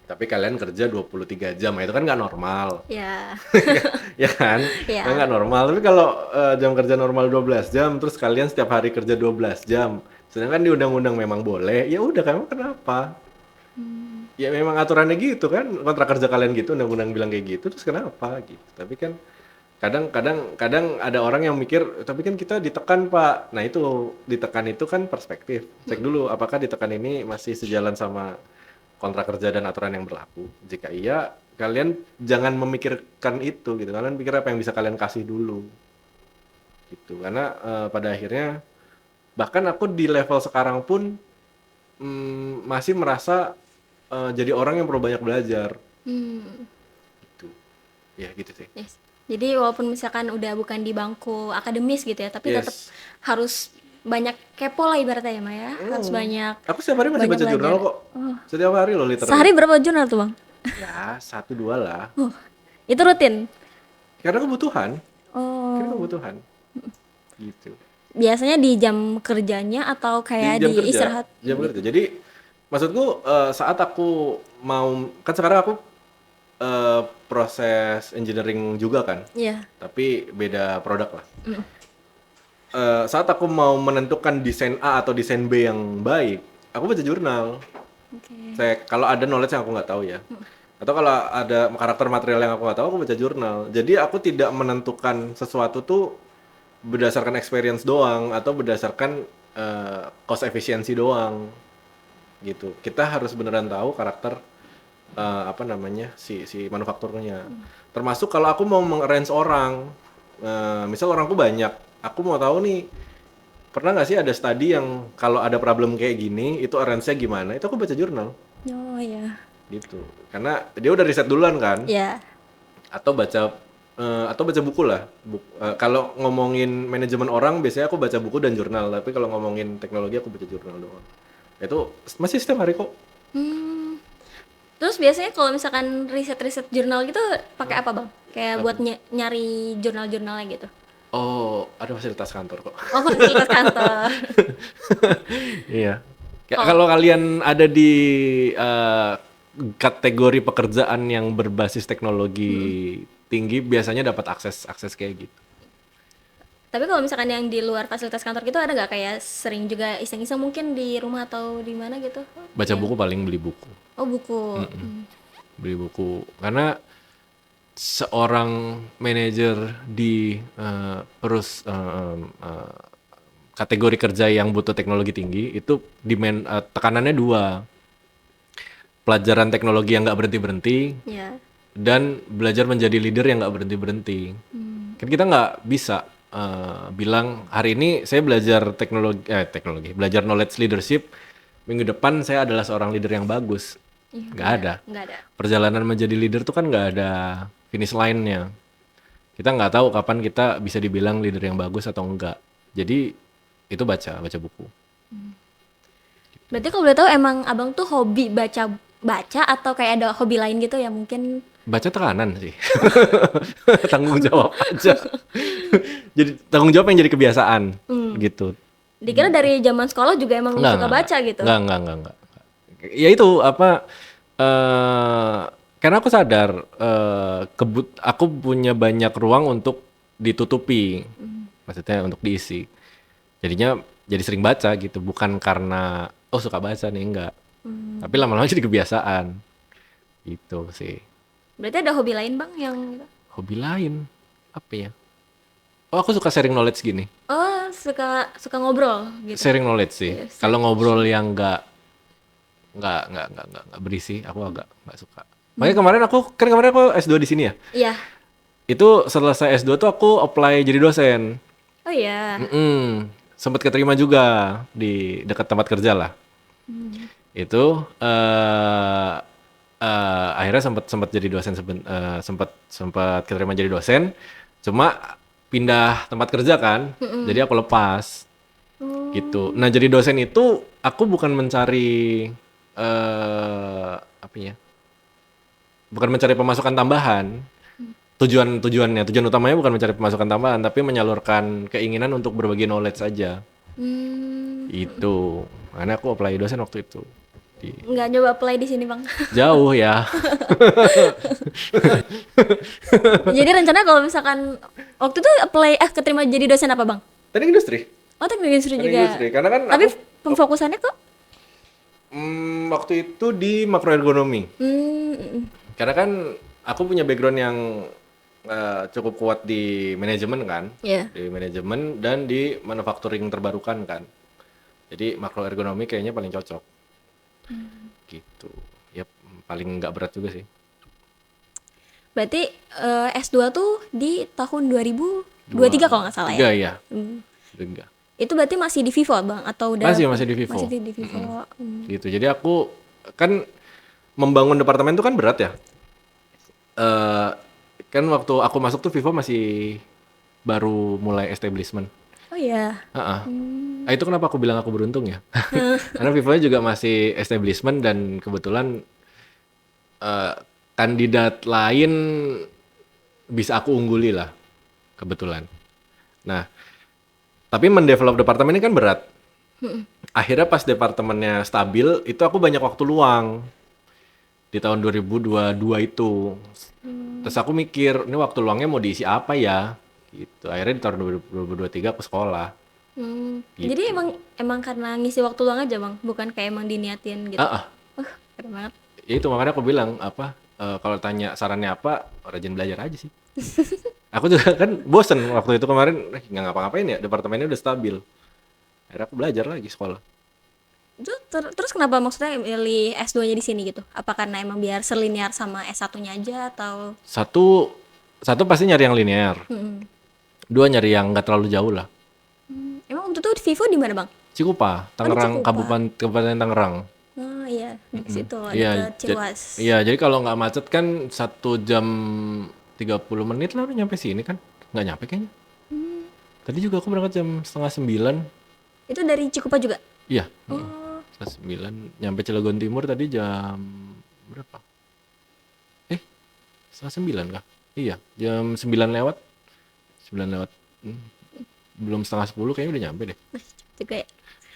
Tapi kalian kerja 23 jam, itu kan nggak normal. Ya. Ya kan? Iya. Kan nggak normal. Tapi kalau jam kerja normal 12 jam, terus kalian setiap hari kerja 12 jam, sedangkan di undang-undang memang boleh, ya udah kamu kenapa? Ya memang aturannya gitu kan, kontrak kerja kalian gitu, undang-undang bilang kayak gitu, terus kenapa gitu. Tapi kan kadang ada orang yang mikir, tapi kan kita ditekan Pak. Nah itu, ditekan itu kan perspektif. Cek dulu apakah ditekan ini masih sejalan sama kontrak kerja dan aturan yang berlaku. Jika iya, kalian jangan memikirkan itu gitu. Kalian pikir apa yang bisa kalian kasih dulu. Gitu. Karena pada akhirnya bahkan aku di level sekarang pun masih merasa jadi orang yang perlu banyak belajar gitu. Ya gitu sih. Yes. Jadi walaupun misalkan udah bukan di bangku akademis gitu ya, tapi tetap Yes. harus banyak kepo lah ibaratnya ya, Maya. Harus banyak Aku setiap hari masih banyak baca jurnal belajar. kok. Setiap hari loh Sehari literally. berapa jurnal tuh, Bang? Ya, 1-2 lah. Itu rutin. Karena kebutuhan. Karena Oh, kebutuhan. Gitu. biasanya di jam kerjanya atau Di kayak jam di kerja. istirahat? Jam kerja. Jadi maksudku saat aku mau kan sekarang aku proses engineering juga kan. Iya. Tapi beda produk lah. Saat aku mau menentukan desain A atau desain B yang baik, aku baca jurnal. Oke. Saya kalau ada knowledge yang aku nggak tahu ya, atau kalau ada karakter material yang aku nggak tahu, aku baca jurnal. Jadi aku tidak menentukan sesuatu tuh berdasarkan experience doang atau berdasarkan cost efficiency doang, gitu. Kita harus beneran tahu karakter apa namanya si manufakturnya. Termasuk kalau aku mau meng-arrange orang, misal orangku banyak, aku mau tahu nih. Pernah nggak sih ada studi yang kalau ada problem kayak gini, itu arrange-nya gimana? Itu aku baca jurnal, Oh ya. gitu. Karena dia udah riset duluan kan, Ya. atau baca buku lah. Kalau ngomongin manajemen orang, biasanya aku baca buku dan jurnal. Tapi kalau ngomongin teknologi, aku baca jurnal doang. Itu masih setiap hari kok. Hmm. Terus biasanya kalau misalkan riset-riset jurnal gitu pakai apa, Bang? Kayak buat nyari jurnal-jurnalnya gitu. Oh, ada fasilitas kantor kok. Oh, fasilitas kantor. Iya. Oh. Kalau kalian ada di kategori pekerjaan yang berbasis teknologi tinggi, biasanya dapat akses kayak gitu. Tapi kalau misalkan yang di luar fasilitas kantor gitu ada nggak kayak sering juga iseng-iseng mungkin di rumah atau di mana gitu? Baca buku paling beli buku. Oh, buku. Beli buku. Karena seorang manajer di kategori kerja yang butuh teknologi tinggi itu tekanannya dua, pelajaran teknologi yang nggak berhenti-berhenti Ya. dan belajar menjadi leader yang nggak berhenti-berhenti. Kan kita nggak bisa bilang hari ini saya belajar belajar knowledge leadership, minggu depan saya adalah seorang leader yang bagus. Nggak ada. Nggak ada. Perjalanan menjadi leader tuh kan nggak ada finish line-nya. Kita nggak tahu kapan kita bisa dibilang leader yang bagus atau enggak. Jadi itu baca buku. Berarti kalau boleh tahu emang abang tuh hobi baca atau kayak ada hobi lain gitu ya mungkin? Baca tekanan sih. Tanggung jawab aja. Jadi tanggung jawab yang jadi kebiasaan gitu. Dikira dari zaman sekolah juga emang suka baca gitu? Enggak. Ya itu apa karena aku sadar aku punya banyak ruang untuk ditutupi. Maksudnya untuk diisi. Jadinya jadi sering baca gitu, bukan karena suka baca nih, enggak. Tapi lama-lama jadi kebiasaan. Gitu sih. Berarti ada hobi lain bang yang Hobi lain apa ya? Oh, aku suka sharing knowledge gini. suka ngobrol gitu. Sharing knowledge sih. Yes. Kalau ngobrol yang enggak berisi, aku agak enggak suka. Makanya kemarin aku S2 di sini ya. Iya. Itu selesai S2 tuh aku apply jadi dosen. Oh iya. Sempat keterima juga di dekat tempat kerja lah. Itu akhirnya sempat jadi dosen, sempat keterima jadi dosen. Cuma pindah tempat kerja kan, jadi aku lepas. Gitu. Nah, jadi dosen itu aku bukan mencari bukan mencari pemasukan tambahan. Tujuan utamanya bukan mencari pemasukan tambahan, tapi menyalurkan keinginan untuk berbagi knowledge saja. Itu. Karena aku apply dosen waktu itu. Nggak nyoba apply di sini bang? Jauh ya. Jadi rencana kalau misalkan waktu itu apply keterima jadi dosen apa bang? Teknik industri. Oh teknik industri juga. Industri. Karena kan Tapi pemfokusannya kok? Waktu itu di makroekonomi. Hmm. Karena kan aku punya background yang cukup kuat di manajemen kan, Ya. di manajemen dan di manufacturing terbarukan kan. Jadi makroekonomi kayaknya paling cocok. Gitu. Ya paling nggak berat juga sih. Berarti S2 tuh di tahun 2023 kalau nggak salah ya? Tiga ya. Tiga. Itu berarti masih di Vivo Bang atau udah Masih di Vivo. Masih di Vivo. Gitu. Jadi aku kan membangun departemen itu kan berat ya. Eh kan waktu aku masuk tuh Vivo masih baru mulai establishment. Oh iya. Heeh. Nah, itu kenapa aku bilang aku beruntung ya. Karena Vivo-nya juga masih establishment dan kebetulan eh, kandidat lain bisa aku ungguli lah kebetulan. Nah, tapi mendevelop departemen ini kan berat. Akhirnya pas departemennya stabil, itu aku banyak waktu luang di tahun 2022 itu. Terus aku mikir, ini waktu luangnya mau diisi apa ya? Gitu. Akhirnya di tahun 2023 aku sekolah. Gitu. Jadi emang karena ngisi waktu luang aja Bang, bukan kayak emang diniatin gitu. Keren banget. Ya itu makanya aku bilang kalau tanya sarannya apa, rajin belajar aja sih. Aku juga kan bosen waktu itu kemarin nggak ngapa-ngapain ya, departemennya udah stabil. Akhirnya aku belajar lagi sekolah. Terus kenapa maksudnya milih S2-nya di sini gitu? Apa karena emang biar serlinear sama S1-nya aja atau Satu pasti nyari yang linear. Dua nyari yang nggak terlalu jauh lah. emang waktu itu Vivo di mana Bang? Cikupa, Tangerang, Cikupa. Kabupaten Tangerang. Oh iya, di situ Iya, dekat Ciruas. iya, jadi kalau nggak macet kan 1 jam 30 menit lah udah nyampe sini kan. Nggak nyampe kayaknya. Tadi juga aku berangkat jam setengah 9. Itu dari Cikupa juga? Iya, Oh, setengah 9. Nyampe Cilegon Timur tadi jam berapa? Setengah 9 kah? Iya, jam 9 lewat. 9 lewat. Belum setengah 10 kayaknya udah nyampe deh. juga ya.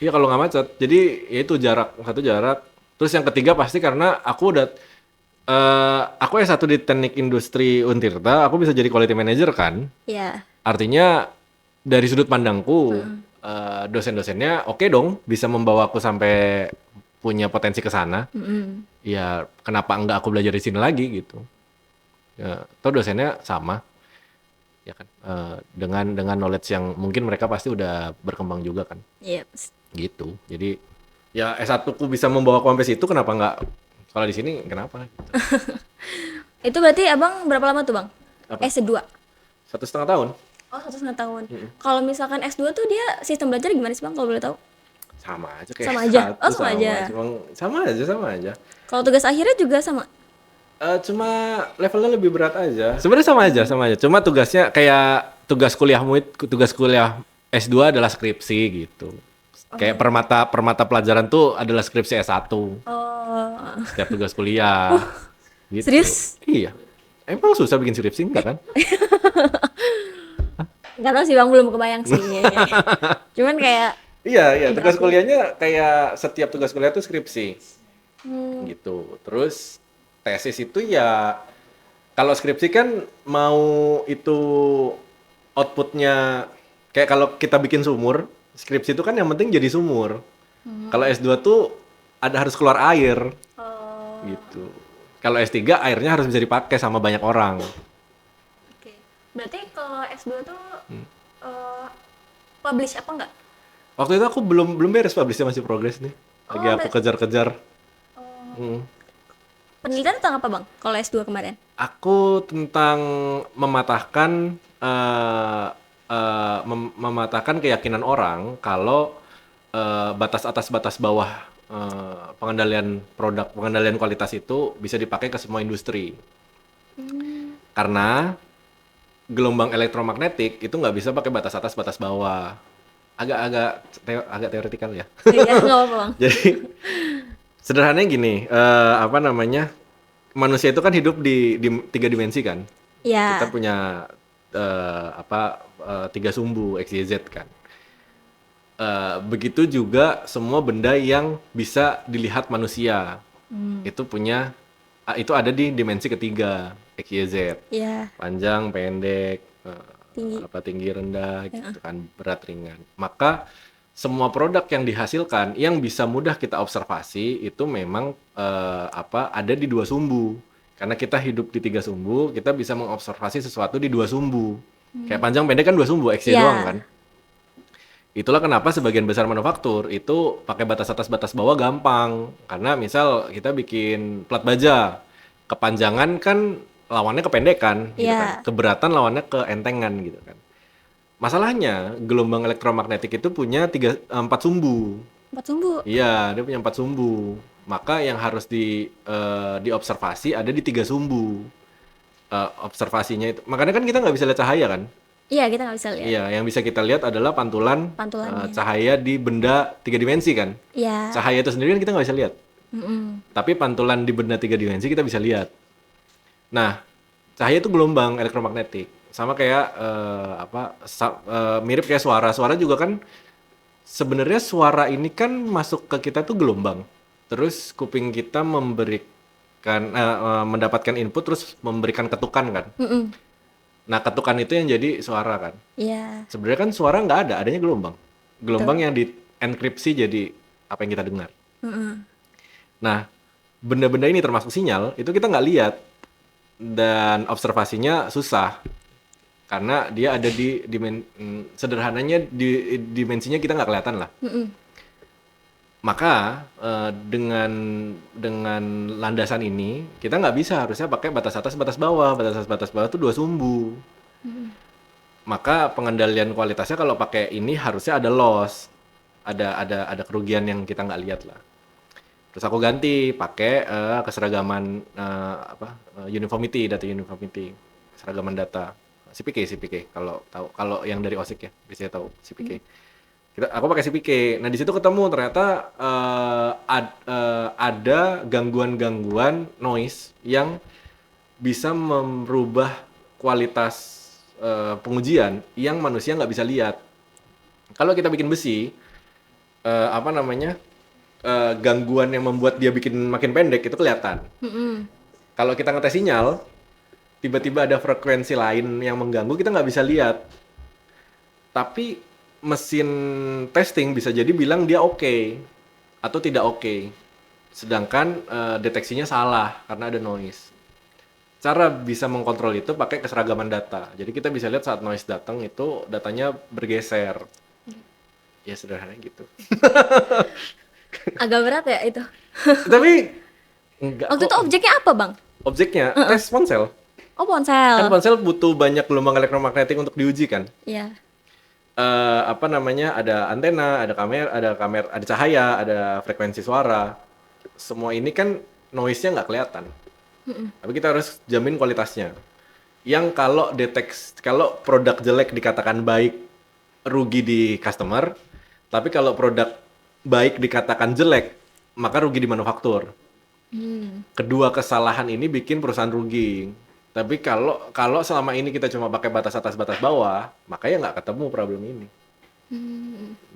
Iya kalau nggak macet. Jadi ya itu jarak, satu jarak. Terus yang ketiga pasti karena aku S1 di Teknik Industri Untirta, aku bisa jadi quality manager kan. Iya. Artinya dari sudut pandangku dosen-dosennya oke dong bisa membawa aku sampai punya potensi ke sana. Ya kenapa enggak aku belajar di sini lagi gitu. Ya, toh dosennya sama. Ya kan dengan knowledge yang mungkin mereka pasti udah berkembang juga kan. Iya. Gitu. Jadi ya S1 ku bisa membawa aku sampai situ kenapa enggak kalau di sini kenapa gitu. Itu berarti Abang berapa lama tuh Bang? Apa? S2. 1,5 tahun. Oh, 1,5 tahun. Kalau misalkan S2 tuh dia sistem belajar gimana sih Bang kalau boleh tahu? Sama aja kayak Sama aja? S1, Oh, sama aja. Sama aja. Kalau tugas akhirnya juga sama? Cuma levelnya lebih berat aja. Sebenarnya sama aja. Cuma tugasnya kayak tugas kuliah S2 adalah skripsi gitu. Kayak permata pelajaran tuh adalah skripsi S1. Oh, Setiap tugas kuliah. Gitu. serius? Iya. Emang susah bikin skripsi enggak kan? Nggak tahu sih Bang, belum kebayang sih. Cuman kayak Iya, tugas kuliahnya kayak setiap tugas kuliah tuh skripsi. Gitu. Terus tesis itu ya kalau skripsi kan mau itu outputnya kayak kalau kita bikin sumur, skripsi itu kan yang penting jadi sumur. Kalau S2 tuh harus keluar air gitu. Kalau S3 airnya harus bisa dipakai sama banyak orang. Oke. Berarti kalau S2 tuh publish apa enggak? Waktu itu aku belum beres publishnya masih progres nih. Lagi aku kejar-kejar. Penelitian tentang apa Bang kalau S2 kemarin? Aku tentang mematahkan mematahkan keyakinan orang kalau batas atas batas bawah pengendalian kualitas itu bisa dipakai ke semua industri. Karena gelombang elektromagnetik itu nggak bisa pakai batas atas batas bawah. Agak teoretikal ya. Iya, nggak apa-apa Bang. Jadi sederhananya gini, manusia itu kan hidup di 3 dimensi kan. Iya. Kita punya 3 sumbu X, Y, Z kan. Begitu juga semua benda yang bisa dilihat manusia itu ada di dimensi ketiga X, Y, Z. Iya. Panjang, pendek, Tinggi. tinggi, rendah, gitu kan, berat, ringan. Maka semua produk yang dihasilkan yang bisa mudah kita observasi itu memang ada di dua sumbu. Karena kita hidup di tiga sumbu, kita bisa mengobservasi sesuatu di dua sumbu. Kayak panjang pendek kan dua sumbu, X, Y doang kan. Ya, Itulah kenapa sebagian besar manufaktur itu pakai batas atas batas bawah gampang. Karena misal kita bikin plat baja, kepanjangan kan lawannya kependekan gitu kan. ya, Keberatan lawannya keentengan gitu kan. Masalahnya gelombang elektromagnetik itu punya 4 sumbu. 4 sumbu. Iya, dia punya 4 sumbu. Maka yang harus diobservasi ada di 3 sumbu. Observasinya itu. Makanya kan kita nggak bisa lihat cahaya kan? Iya, kita nggak bisa lihat Iya, yang bisa kita lihat adalah pantulan pantulannya. cahaya di benda 3 dimensi kan? Iya. Cahaya itu sendiri kan kita nggak bisa lihat. Mm-mm. Tapi pantulan di benda 3 dimensi kita bisa lihat. Nah, cahaya itu gelombang elektromagnetik. Sama kayak mirip kayak suara. Suara juga kan sebenarnya suara ini kan masuk ke kita tuh gelombang. Terus kuping kita mendapatkan input terus memberikan ketukan kan. Mm-mm. Nah, ketukan itu yang jadi suara kan. Iya, Sebenarnya kan suara nggak ada, adanya gelombang. Gelombang betul. yang dienkripsi jadi apa yang kita dengar. Mm-mm. Nah, benda-benda ini termasuk sinyal, itu kita nggak lihat dan observasinya susah karena dia ada di sederhananya di dimensinya kita nggak kelihatan lah. Mm-mm. Maka dengan landasan ini kita nggak bisa harusnya pakai batas atas batas bawah. Batas atas batas bawah itu dua sumbu. Maka pengendalian kualitasnya kalau pakai ini harusnya ada loss, ada kerugian yang kita nggak lihat lah. Terus aku ganti pakai keseragaman uniformity, data uniformity, keseragaman data. CPK kalau tahu, kalau yang dari OSIK ya biasanya tahu CPK. Aku pakai CPK. Nah di situ ketemu ternyata ada gangguan-gangguan noise yang bisa merubah kualitas pengujian yang manusia nggak bisa lihat. Kalau kita bikin besi, gangguan yang membuat dia bikin makin pendek itu kelihatan. Mm-mm. Kalau kita ngetes sinyal, tiba-tiba ada frekuensi lain yang mengganggu, kita nggak bisa lihat. Tapi mesin testing bisa jadi bilang dia oke atau tidak oke. Sedangkan deteksinya salah karena ada noise. Cara bisa mengkontrol itu pakai keseragaman data. Jadi kita bisa lihat saat noise datang itu datanya bergeser. Ya sederhana gitu. Agak berat ya itu. Tapi enggak Waktu itu kok. objeknya apa, Bang? Objeknya tes ponsel. Oh, Kan ponsel. ponsel butuh banyak gelombang elektromagnetik untuk diuji kan. Iya. Ada antena, ada cahaya, ada frekuensi suara. Semua ini kan noise-nya nggak kelihatan. Tapi kita harus jamin kualitasnya. Yang kalau produk jelek dikatakan baik, rugi di customer. Tapi kalau produk baik dikatakan jelek, maka rugi di manufaktur. Kedua kesalahan ini bikin perusahaan rugi. Tapi kalau selama ini kita cuma pakai batas atas batas bawah, maka ya nggak ketemu problem ini.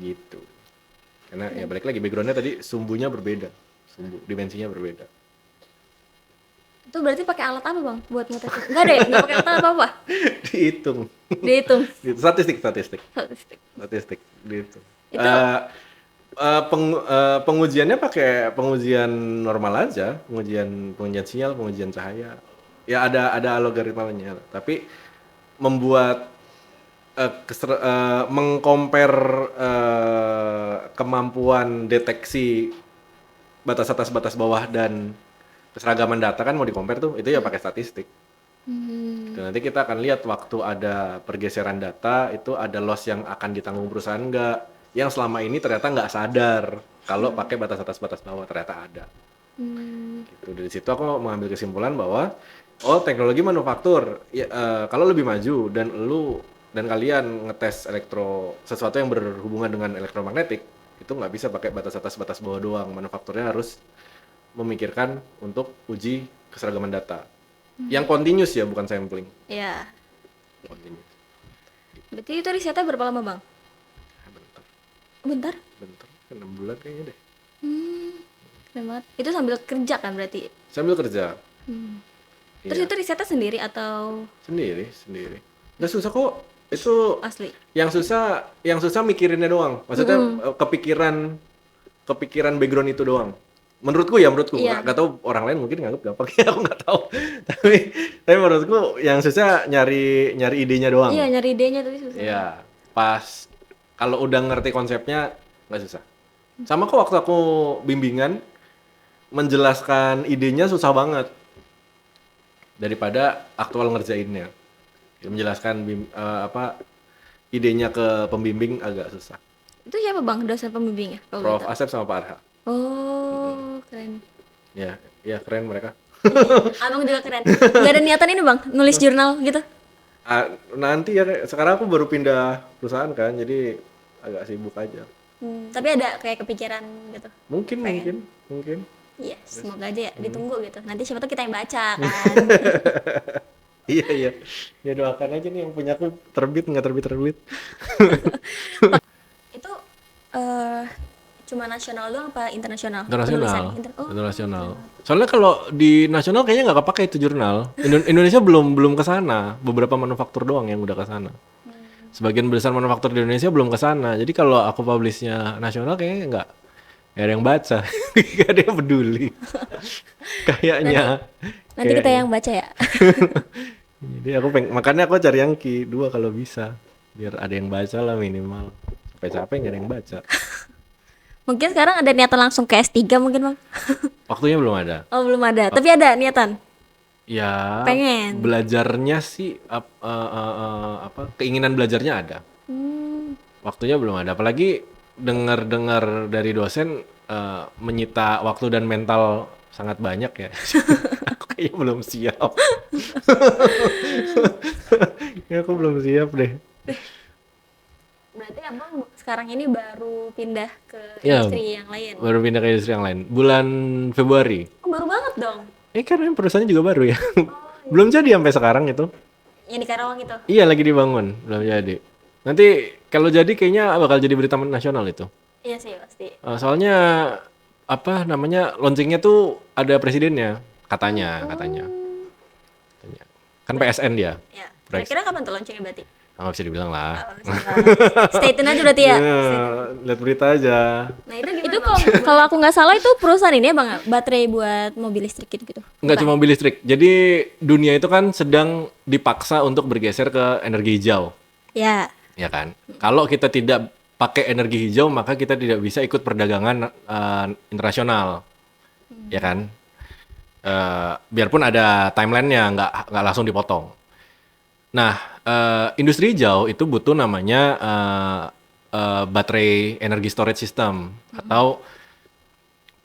Gitu. Karena ya balik lagi backgroundnya tadi sumbunya berbeda, dimensinya berbeda. Itu berarti pakai alat apa, Bang, buat ngetes itu? Enggak deh, enggak pakai alat apa-apa. Dihitung. Dihitung. Statistik. Statistik. Dihitung. Itu Pengujiannya pakai pengujian normal aja, pengujian sinyal, pengujian cahaya. Ya ada algoritmanya, tapi membuat mengcompare kemampuan deteksi batas atas batas bawah dan keseragaman data kan mau di-compare tuh, itu ya pakai statistik. Dan nanti kita akan lihat waktu ada pergeseran data itu ada loss yang akan ditanggung perusahaan enggak, yang selama ini ternyata nggak sadar kalau pakai batas atas batas bawah ternyata ada. Gitu. Dari situ aku mengambil kesimpulan bahwa teknologi manufaktur ya, kalau lebih maju dan kalian ngetes sesuatu yang berhubungan dengan elektromagnetik itu nggak bisa pakai batas atas batas bawah doang. Manufakturnya harus memikirkan untuk uji keseragaman data yang continuous ya, bukan sampling. ya. Continuous. Berarti itu risetnya berapa lama, Bang? Bentar, Bentar. 6 bulan kayaknya deh. Keren banget. Itu sambil kerja kan berarti? Sambil kerja. Terus Iya. itu risetnya sendiri atau Sendiri. Nggak susah kok. Itu Asli. yang susah mikirinnya doang. Maksudnya kepikiran background itu doang. Menurutku Iya. nggak tahu orang lain mungkin nganggap gampang, ya aku nggak tahu. tapi tapi menurutku yang susah nyari nyari idenya Iya, doang. nyari idenya tadi susah. Iya, pas kalau udah ngerti konsepnya nggak susah. Sama kok waktu aku bimbingan menjelaskan idenya susah banget daripada aktual ngerjainnya. Menjelaskan idenya ke pembimbing agak susah. Itu siapa Bang dosen pembimbingnya kalau boleh Prof tahu? Asep sama Pak Arha. Oh, keren. Ya, ya keren mereka. Abang juga keren. Gak ada niatan ini Bang, nulis jurnal gitu? Nanti ya, sekarang aku baru pindah perusahaan kan, jadi agak sibuk aja. Tapi ada kayak kepikiran gitu. Mungkin, Pengen. mungkin. Iya, semoga aja ya ditunggu gitu. Nanti siapa tahu kita yang baca kan. Iya, iya. Ya doakan aja nih yang punya aku terbit nggak terbit. Itu eh cuma nasional doang apa internasional? Internasional, Penulisan oh, internasional. Soalnya kalau di nasional kayaknya nggak kepake itu jurnal. Indonesia belum ke sana. Beberapa manufaktur doang yang udah ke sana. Sebagian besar manufaktur di Indonesia belum ke sana. Jadi kalau aku publishnya nasional kayaknya nggak ada yang baca, nggak ada yang peduli. Kayaknya. nanti kita yang baca ya. Jadi makanya aku cari yang Q2 kalau bisa, biar ada yang baca lah minimal. Capek-capek nggak ada yang baca. Mungkin sekarang ada niatan langsung ke S3 mungkin Bang. Waktunya belum ada. Oh, belum ada. Tapi ada niatan. Ya, Pengen. belajarnya sih keinginan belajarnya ada. Waktunya belum ada. Apalagi dengar-dengar dari dosen menyita waktu dan mental sangat banyak ya. Aku kayaknya belum siap. Ya, aku belum siap deh. Berarti Abang sekarang ini baru pindah ke Ya, industri yang lain. baru pindah ke industri yang lain. Bulan Februari. Oh, baru banget dong. Karena perusahaannya juga baru ya. Belum jadi sampai sekarang itu. Yang di Karawang itu. Iya, lagi dibangun, belum jadi. Nanti kalau jadi kayaknya bakal jadi berita nasional itu. Iya sih pasti. Soalnya apa namanya launchingnya tuh ada presidennya, katanya. Kan PSN dia. Ya. Proyek. Kira-kira kapan tuh launchingnya berarti? Nggak bisa dibilang lah. Stay tune aja berarti ya. Ya, lihat berita aja. Nah, itu kalau aku nggak salah itu perusahaan ini ya Bang, baterai buat mobil listrik gitu. Nggak cuma mobil listrik. Jadi dunia itu kan sedang dipaksa untuk bergeser ke energi hijau. Ya. Ya kan? Kalau kita tidak pakai energi hijau, maka kita tidak bisa ikut perdagangan internasional. Ya kan? Biarpun ada timelinenya, nggak langsung dipotong. Nah, industri hijau itu butuh namanya baterai energi storage system atau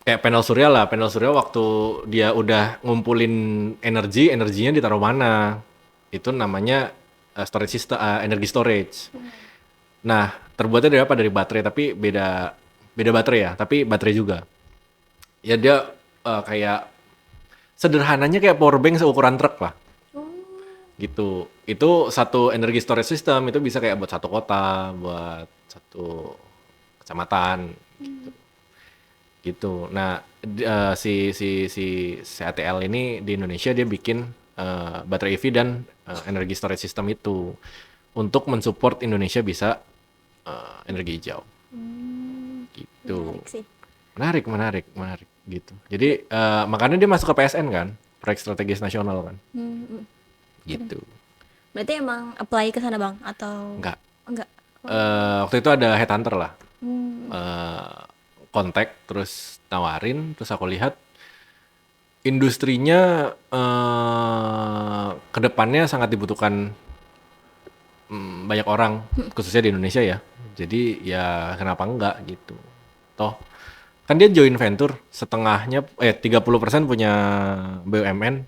kayak panel surya lah. Panel surya waktu dia udah ngumpulin energinya ditaruh mana? Itu namanya storage system, energi storage. Nah, terbuatnya dari apa? Dari baterai, tapi beda baterai ya, tapi baterai juga. Ya dia kayak sederhananya kayak power bank seukuran truk lah. Gitu. Itu satu energi storage system itu bisa kayak buat satu kota, buat satu kecamatan gitu. Nah, si CATL ini di Indonesia dia bikin baterai EV dan energi storage system itu untuk mensupport Indonesia bisa energi hijau. Gitu. Menarik sih. Menarik gitu. Jadi makanya dia masuk ke PSN kan, proyek strategis nasional kan. Gitu. Berarti emang apply ke sana Bang atau Enggak. enggak? Waktu itu ada headhunter lah. Kontak terus nawarin, terus aku lihat industrinya kedepannya sangat dibutuhkan banyak orang, khususnya di Indonesia ya. Jadi ya kenapa enggak gitu. Toh kan dia joint venture setengahnya 30% punya BUMN,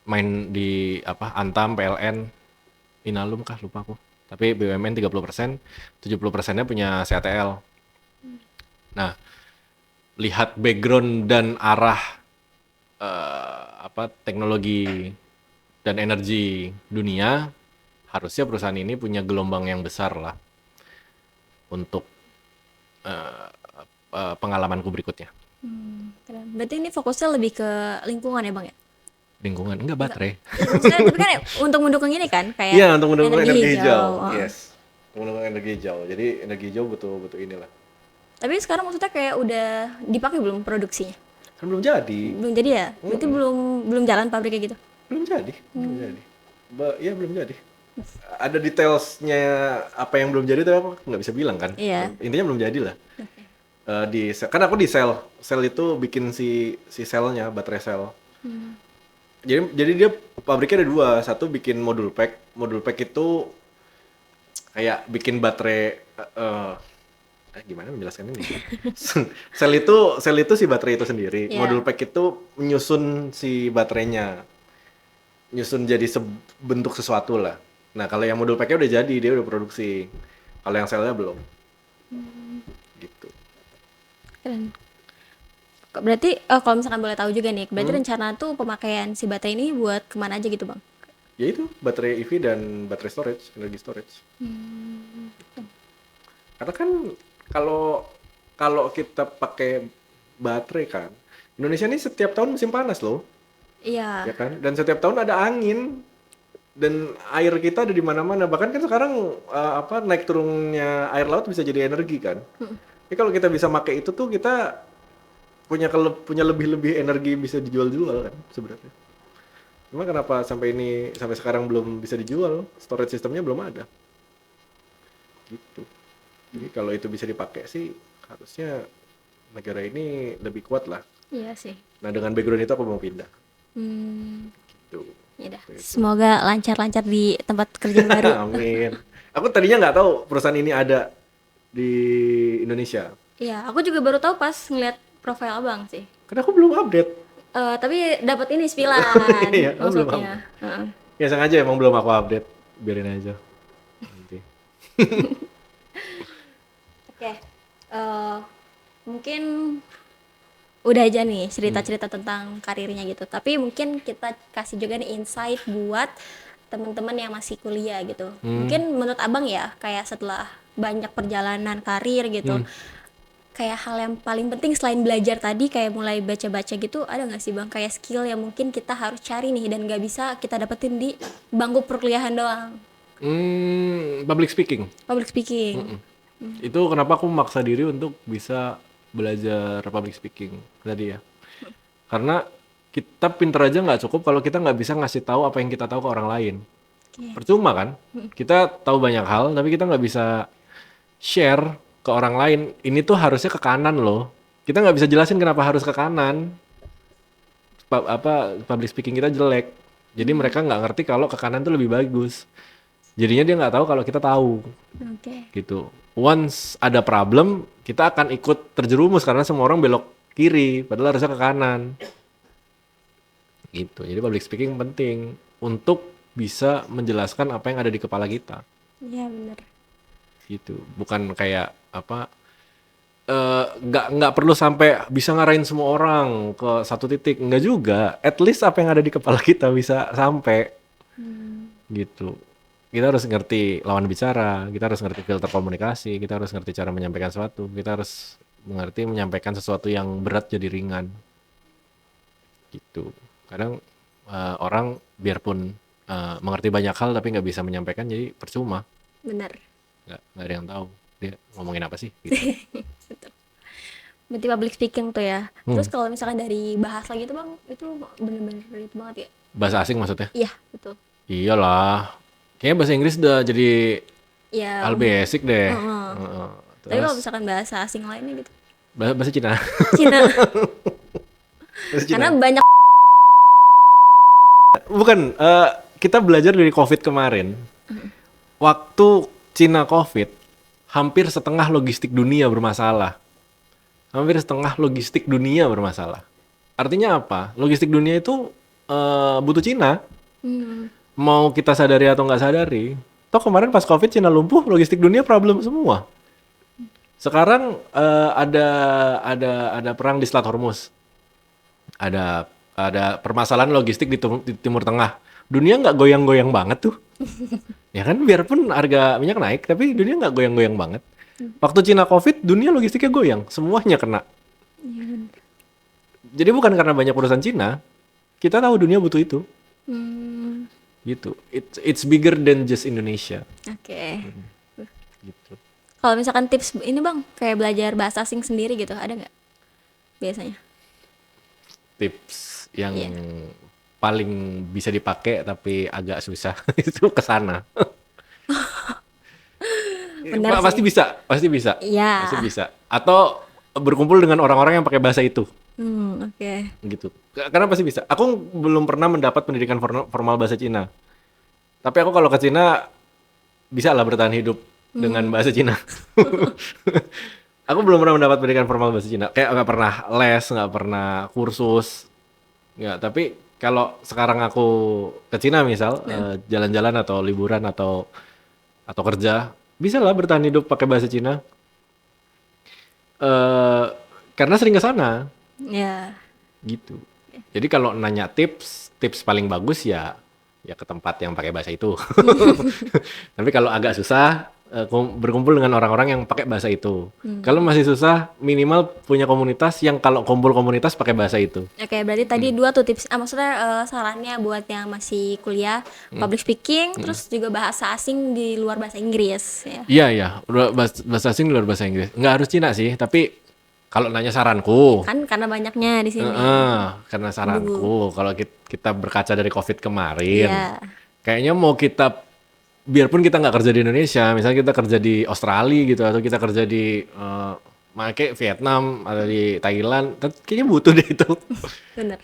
main di Antam, PLN, Inalum kah lupa aku. Tapi BUMN 30%, 70%-nya punya CATL. Nah, lihat background dan arah teknologi dan energi dunia, harusnya perusahaan ini punya gelombang yang besar lah untuk pengalamanku berikutnya. Keren. Berarti ini fokusnya lebih ke lingkungan ya Bang ya? Lingkungan, enggak baterai. Maksudnya, tapi kan untuk mendukung ini kan kayak Iya, untuk mendukung energi hijau. Oh. Yes. Untuk mendukung energi hijau. Jadi energi hijau butuh inilah. Tapi sekarang maksudnya kayak udah dipakai belum produksinya? Kan belum jadi. Belum jadi ya? Berarti belum jalan pabriknya gitu. Belum jadi. Belum jadi. Ya belum jadi. Ada detailsnya apa yang belum jadi tapi aku nggak bisa bilang kan. Iya. Intinya belum jadi lah. Kan aku di sel itu bikin si selnya, baterai sel. Jadi dia pabriknya ada dua, satu bikin modul pack itu kayak bikin baterai gimana menjelaskan ini? sel itu si baterai itu sendiri, modul pack itu menyusun si baterainya, nyusun jadi bentuk sesuatu lah. Nah kalau yang modul packnya udah jadi, dia udah produksi, kalau yang selnya belum. Gitu. Keren. Berarti kalau misalkan boleh tahu juga nih, berarti rencana tuh pemakaian si baterai ini buat kemana aja gitu bang? Ya itu baterai EV dan baterai storage, energi storage. Karena kan kalau kita pakai baterai kan, Indonesia ini setiap tahun musim panas loh, Iya. ya kan? Dan setiap tahun ada angin dan air kita ada di mana-mana. Bahkan kan sekarang naik turunnya air laut bisa jadi energi kan? Jadi kalau kita bisa pakai itu tuh kita punya lebih energi bisa dijual-jual kan sebenarnya. Cuma kenapa sampai sekarang belum bisa dijual? Storage sistemnya belum ada. Gitu. Jadi kalau itu bisa dipakai sih harusnya negara ini lebih kuat lah. Iya sih. Nah dengan background itu aku mau pindah. Gitu. Ya dah. Semoga lancar-lancar di tempat kerja baru. Amin. Aku tadinya nggak tahu perusahaan ini ada di Indonesia. Iya, aku juga baru tahu pas ngeliat profil abang sih. Karena aku belum update. Tapi dapat ini spilan. Iya, aku belum maksudnya. Ya sengaja emang belum aku update. Biarin aja. Nanti. Oke. Mungkin udah aja nih cerita-cerita tentang karirnya gitu. Tapi mungkin kita kasih juga nih insight buat teman-teman yang masih kuliah gitu. Mungkin menurut abang ya, kayak setelah banyak perjalanan karir gitu, kayak hal yang paling penting selain belajar tadi, kayak mulai baca-baca gitu, ada nggak sih bang kayak skill yang mungkin kita harus cari nih dan nggak bisa kita dapetin di bangku perkuliahan doang? Public speaking. Public speaking. Itu kenapa aku memaksa diri untuk bisa belajar public speaking tadi ya. Karena kita pinter aja nggak cukup kalau kita nggak bisa ngasih tahu apa yang kita tahu ke orang lain. Percuma kan? Kita tahu banyak hal tapi kita nggak bisa share ke orang lain. Ini tuh harusnya ke kanan loh. Kita nggak bisa jelasin kenapa harus ke kanan. Public speaking kita jelek. Jadi mereka nggak ngerti kalau ke kanan tuh lebih bagus. Jadinya dia nggak tahu kalau kita tahu. Gitu. Once ada problem, kita akan ikut terjerumus karena semua orang belok kiri, padahal harusnya ke kanan. Gitu. Jadi public speaking penting untuk bisa menjelaskan apa yang ada di kepala kita. Iya benar. Gitu. Bukan kayak nggak perlu sampai bisa ngarahin semua orang ke satu titik, nggak juga. At least apa yang ada di kepala kita bisa sampai. Gitu. Kita harus ngerti lawan bicara, kita harus ngerti filter komunikasi, kita harus ngerti cara menyampaikan sesuatu, kita harus mengerti menyampaikan sesuatu yang berat jadi ringan. Gitu. Kadang orang biarpun mengerti banyak hal tapi nggak bisa menyampaikan, jadi percuma. Benar. Nggak ada yang tahu dia ngomongin apa sih. Gitu. Betul. Berarti public speaking tuh ya. Terus kalau misalkan dari bahasa gitu bang, itu bener-bener itu banget ya? Bahasa asing maksudnya? Iya betul. Iyalah. Kayaknya bahasa Inggris udah jadi hal basic deh. Tapi kalau misalkan bahasa asing lainnya gitu? Bahasa Cina. Cina. Bahasa Cina. Karena banyak. Bukan, kita belajar dari COVID kemarin. Waktu Cina COVID, hampir setengah logistik dunia bermasalah. Hampir setengah logistik dunia bermasalah. Artinya apa? Logistik dunia itu butuh Cina. Mau kita sadari atau nggak sadari, toh kemarin pas COVID Cina lumpuh, logistik dunia problem semua. Sekarang ada perang di Selat Hormuz, ada permasalahan logistik di Timur Tengah. Dunia nggak goyang-goyang banget tuh, ya kan? Biarpun harga minyak naik, tapi dunia nggak goyang-goyang banget. Waktu Cina COVID, dunia logistiknya goyang, semuanya kena. Jadi bukan karena banyak perusahaan Cina. kita tahu dunia butuh itu. Hmm, Gitu. It's bigger than just Indonesia. oke. Gitu. Kalau misalkan tips ini bang, kayak belajar bahasa asing sendiri gitu, ada nggak biasanya? Tips yang Iya. paling bisa dipakai tapi agak susah itu ke sana. Benar Pasti sih. bisa, pasti bisa, pasti Iya. bisa. Atau berkumpul dengan orang-orang yang pakai bahasa itu, Oke. gitu. Karena pasti bisa. Aku belum pernah mendapat pendidikan formal bahasa Cina. Tapi aku kalau ke Cina bisa lah bertahan hidup dengan bahasa Cina. Aku belum pernah mendapat pendidikan formal bahasa Cina. Kayak nggak pernah les, nggak pernah kursus. Ya, tapi kalau sekarang aku ke Cina misal, Nah, jalan-jalan atau liburan atau kerja, bisa lah bertahan hidup pakai bahasa Cina. eh karena sering ke sana, ya. gitu. Jadi kalau nanya tips paling bagus ya ke tempat yang pakai bahasa itu. Tapi kalau agak susah, berkumpul dengan orang-orang yang pakai bahasa itu. Kalau masih susah, minimal punya komunitas yang kalau kumpul komunitas pakai bahasa itu. Oke, berarti tadi dua tuh tips. Maksudnya sarannya buat yang masih kuliah, public speaking, terus juga bahasa asing di luar bahasa Inggris. Ya. Iya, iya. Bahasa asing di luar bahasa Inggris. Nggak harus Cina sih, tapi kalau nanya saranku, Kan karena banyaknya di sini. karena Bu. saranku, kalau kita berkaca dari COVID kemarin, Iya. kayaknya mau kita, biarpun kita nggak kerja di Indonesia, misalnya kita kerja di Australia gitu, atau kita kerja di kayak Vietnam atau di Thailand, kayaknya butuh deh itu. Bener.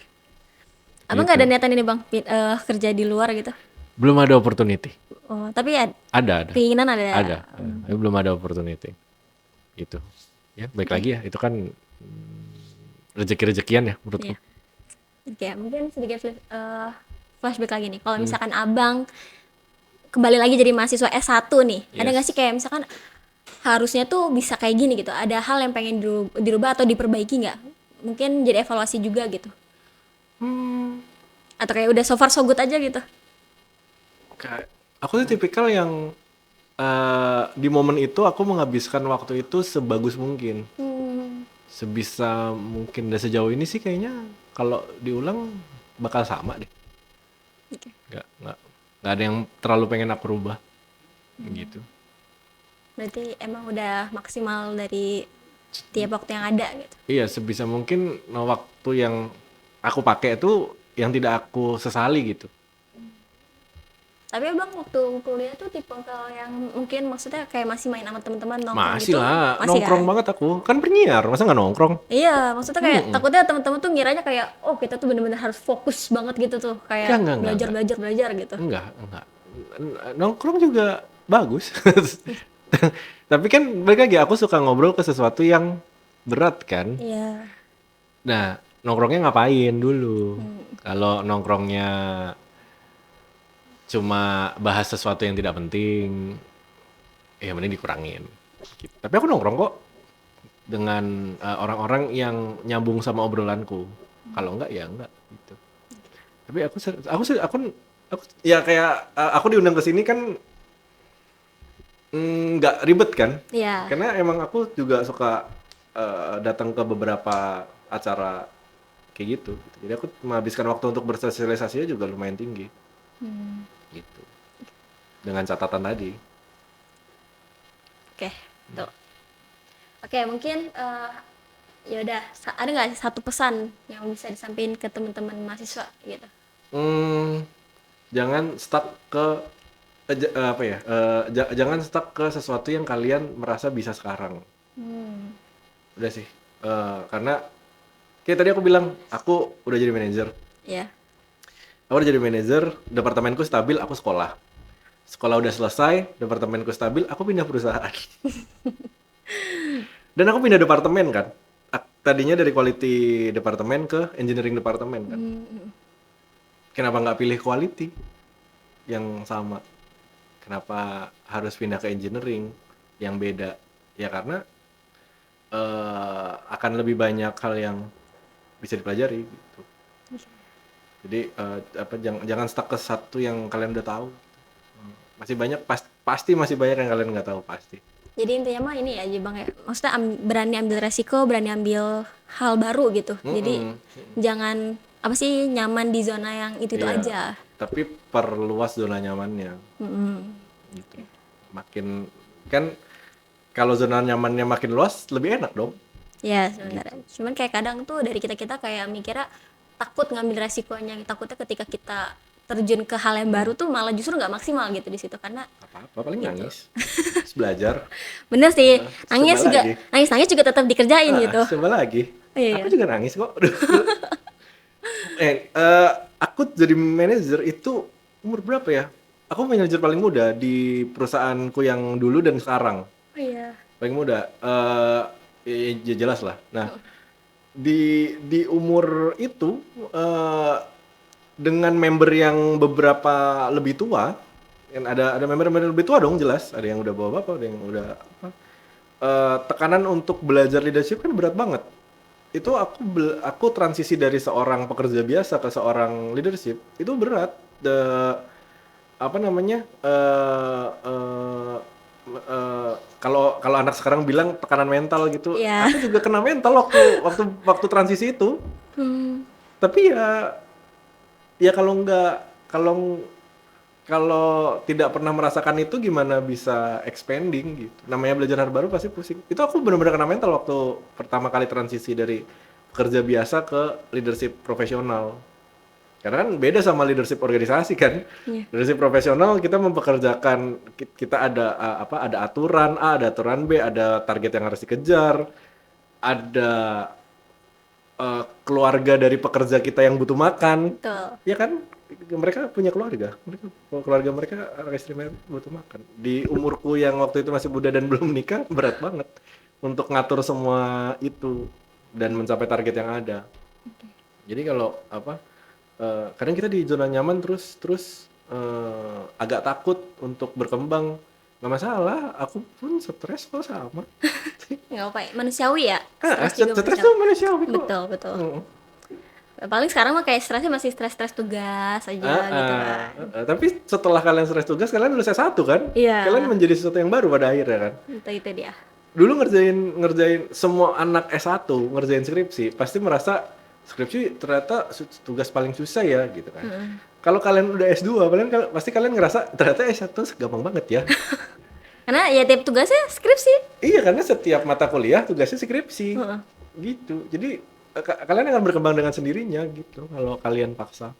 Abang nggak Gitu. ada niatan ini bang, kerja di luar gitu? Belum ada opportunity. Oh, tapi ya Ada. keinginan ada. Ada. Tapi belum ada opportunity. Gitu. Ya, baik lagi ya. Itu kan rezeki-rezekian ya menurutku. Iya. Oke, mungkin sedikit flashback lagi nih. Kalau misalkan abang kembali lagi jadi mahasiswa S1 nih, ada nggak Yes. sih kayak misalkan harusnya tuh bisa kayak gini gitu? Ada hal yang pengen dirubah atau diperbaiki nggak? Mungkin jadi evaluasi juga gitu. Atau kayak udah so far so good aja gitu. Aku tuh tipikal yang di momen itu aku menghabiskan waktu itu sebagus mungkin. Sebisa mungkin dan sejauh ini sih kayaknya kalau diulang bakal sama deh. Oke. Nggak ada yang terlalu pengen aku rubah. Gitu. Berarti emang udah maksimal dari tiap waktu yang ada gitu. Iya, sebisa mungkin waktu yang aku pakai itu yang tidak aku sesali gitu. Tapi abang waktu kuliah tuh tipe kalau yang mungkin maksudnya kayak masih main sama teman-teman nongkrong Masih gitu, lah, masih nongkrong kan? banget aku. Kan penyiar, masa nggak nongkrong? Iya, maksudnya kayak takutnya teman-teman tuh ngiranya kayak oh kita tuh bener-bener harus fokus banget gitu tuh, kayak Enggak. belajar gitu. Enggak. Nongkrong juga bagus. Tapi kan balik lagi, aku suka ngobrol ke sesuatu yang berat kan. Iya. Nah, nongkrongnya ngapain dulu? Kalau nongkrongnya cuma bahas sesuatu yang tidak penting, ya mending dikurangin. Gitu. Tapi aku nongkrong kok dengan orang-orang yang nyambung sama obrolanku. Kalau enggak ya enggak gitu. Tapi aku ya kayak aku diundang ke sini kan nggak ribet kan? Iya. Karena emang aku juga suka datang ke beberapa acara kayak gitu. Jadi aku menghabiskan waktu untuk bersosialisasinya juga lumayan tinggi. Gitu. Dengan catatan tadi. Oke. Tuh. Oke, mungkin ya udah ada nggak sih satu pesan yang bisa disampaikan ke teman-teman mahasiswa gitu? Jangan stuck ke apa ya? Jangan stuck ke sesuatu yang kalian merasa bisa sekarang. Udah sih. Karena kayak tadi aku bilang, aku udah jadi manajer. Iya. Aku udah jadi manajer, departemenku stabil, aku sekolah. Sekolah udah selesai, departemenku stabil, aku pindah perusahaan. Dan aku pindah departemen kan. Tadinya dari quality departemen ke engineering departemen kan. Kenapa nggak pilih quality yang sama? Kenapa harus pindah ke engineering yang beda? Ya karena akan lebih banyak hal yang bisa dipelajari gitu. Jadi jangan stuck ke satu yang kalian udah tahu. Masih banyak pasti masih banyak yang kalian nggak tahu pasti. Jadi intinya mah ini aja bang ya, maksudnya berani ambil resiko, berani ambil hal baru gitu. Jadi jangan apa sih, nyaman di zona yang itu Iya, aja. tapi perluas zona nyamannya gitu. Makin kan kalau zona nyamannya makin luas lebih enak dong. Ya Gitu. sebenarnya. Cuman kayak kadang tuh dari kita kayak mikirnya takut ngambil resikonya. Takutnya ketika kita terjun ke hal yang baru tuh malah justru nggak maksimal gitu di situ karena Apa-apa paling gitu. nangis. Terus belajar. Bener sih, Terus coba lagi. nangis juga tetap dikerjain gitu. Coba lagi. Oh, iya, Aku iya. juga nangis kok. Aku jadi manajer itu umur berapa ya? Aku manajer paling muda di perusahaanku yang dulu dan sekarang. Oh iya. Paling muda. Ya jelas lah. Nah, di umur itu dengan member yang beberapa lebih tua, kan ada member-member lebih tua dong jelas. Ada yang udah bawa bapak, ada yang udah apa. Tekanan untuk belajar leadership kan berat banget. Itu aku transisi dari seorang pekerja biasa ke seorang leadership itu berat. Apa namanya? Kalau anak sekarang bilang tekanan mental gitu, Iya. aku juga kena mental waktu transisi itu. Hmm, Tapi ya kalau kalau tidak pernah merasakan itu gimana bisa expanding gitu. Namanya belajar hal baru pasti pusing. Itu aku benar-benar kena mental waktu pertama kali transisi dari kerja biasa ke leadership profesional. Karena kan beda sama leadership organisasi kan. iya. Leadership profesional kita mempekerjakan, kita ada aturan A, ada aturan B, ada target yang harus dikejar, ada keluarga dari pekerja kita yang butuh makan. Betul. Ya kan, mereka punya keluarga mereka anak istri mereka butuh makan. Di umurku yang waktu itu masih muda dan belum nikah, berat banget untuk ngatur semua itu dan mencapai target yang ada. Jadi kalau kadang kita di zona nyaman terus agak takut untuk berkembang. Nggak masalah, aku pun stres kok sama. Nggak apa ya, manusiawi ya. Stres juga Stres manusiawi. tuh manusiawi kok. Betul, betul. Mm. Paling sekarang mah kayak stresnya masih stres-stres tugas aja gitu kan. Tapi setelah kalian stres tugas, kalian lulus S1 kan? Kalian Iya, menjadi sesuatu yang baru pada akhirnya kan? itu dia. Dulu ngerjain semua anak S1 ngerjain skripsi, pasti merasa skripsi ternyata tugas paling susah ya gitu kan. Kalau kalian udah S2, pasti kalian ngerasa ternyata S1 gampang banget ya. Karena ya tiap tugasnya skripsi. Iya, karena setiap mata kuliah tugasnya skripsi. Heeh. Gitu. Jadi kalian akan berkembang dengan sendirinya gitu kalau kalian paksa.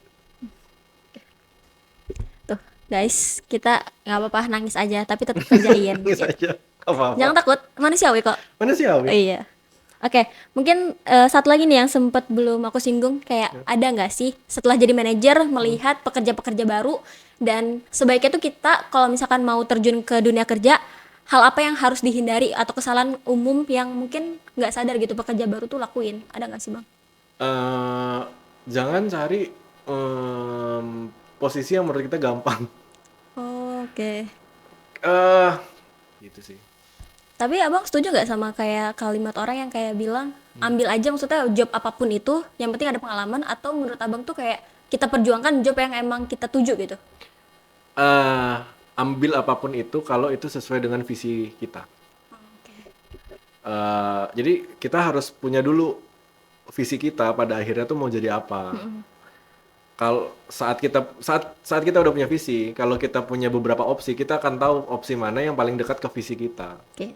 Tuh, guys, kita nggak apa-apa nangis aja, tapi tetap kerjain. Nangis Gitu. aja. Apa-apa. Jangan takut, manusiawi kok. Manusiawi. Iya. Oke, mungkin satu lagi nih yang sempat belum aku singgung, kayak ada nggak sih setelah jadi manajer melihat pekerja-pekerja baru dan sebaiknya tuh kita kalau misalkan mau terjun ke dunia kerja, hal apa yang harus dihindari atau kesalahan umum yang mungkin nggak sadar gitu pekerja baru tuh lakuin, ada nggak sih bang? eh Jangan cari posisi yang menurut kita gampang. Oke. eh Gitu sih. Tapi abang setuju nggak sama kayak kalimat orang yang kayak bilang ambil aja maksudnya job apapun itu, yang penting ada pengalaman, atau menurut abang tuh kayak kita perjuangkan job yang emang kita tuju gitu? eh Ambil apapun itu kalau itu sesuai dengan visi kita. Oke. Jadi kita harus punya dulu visi kita pada akhirnya tuh mau jadi apa. Kalau saat kita udah punya visi, kalau kita punya beberapa opsi, kita akan tahu opsi mana yang paling dekat ke visi kita. Oke.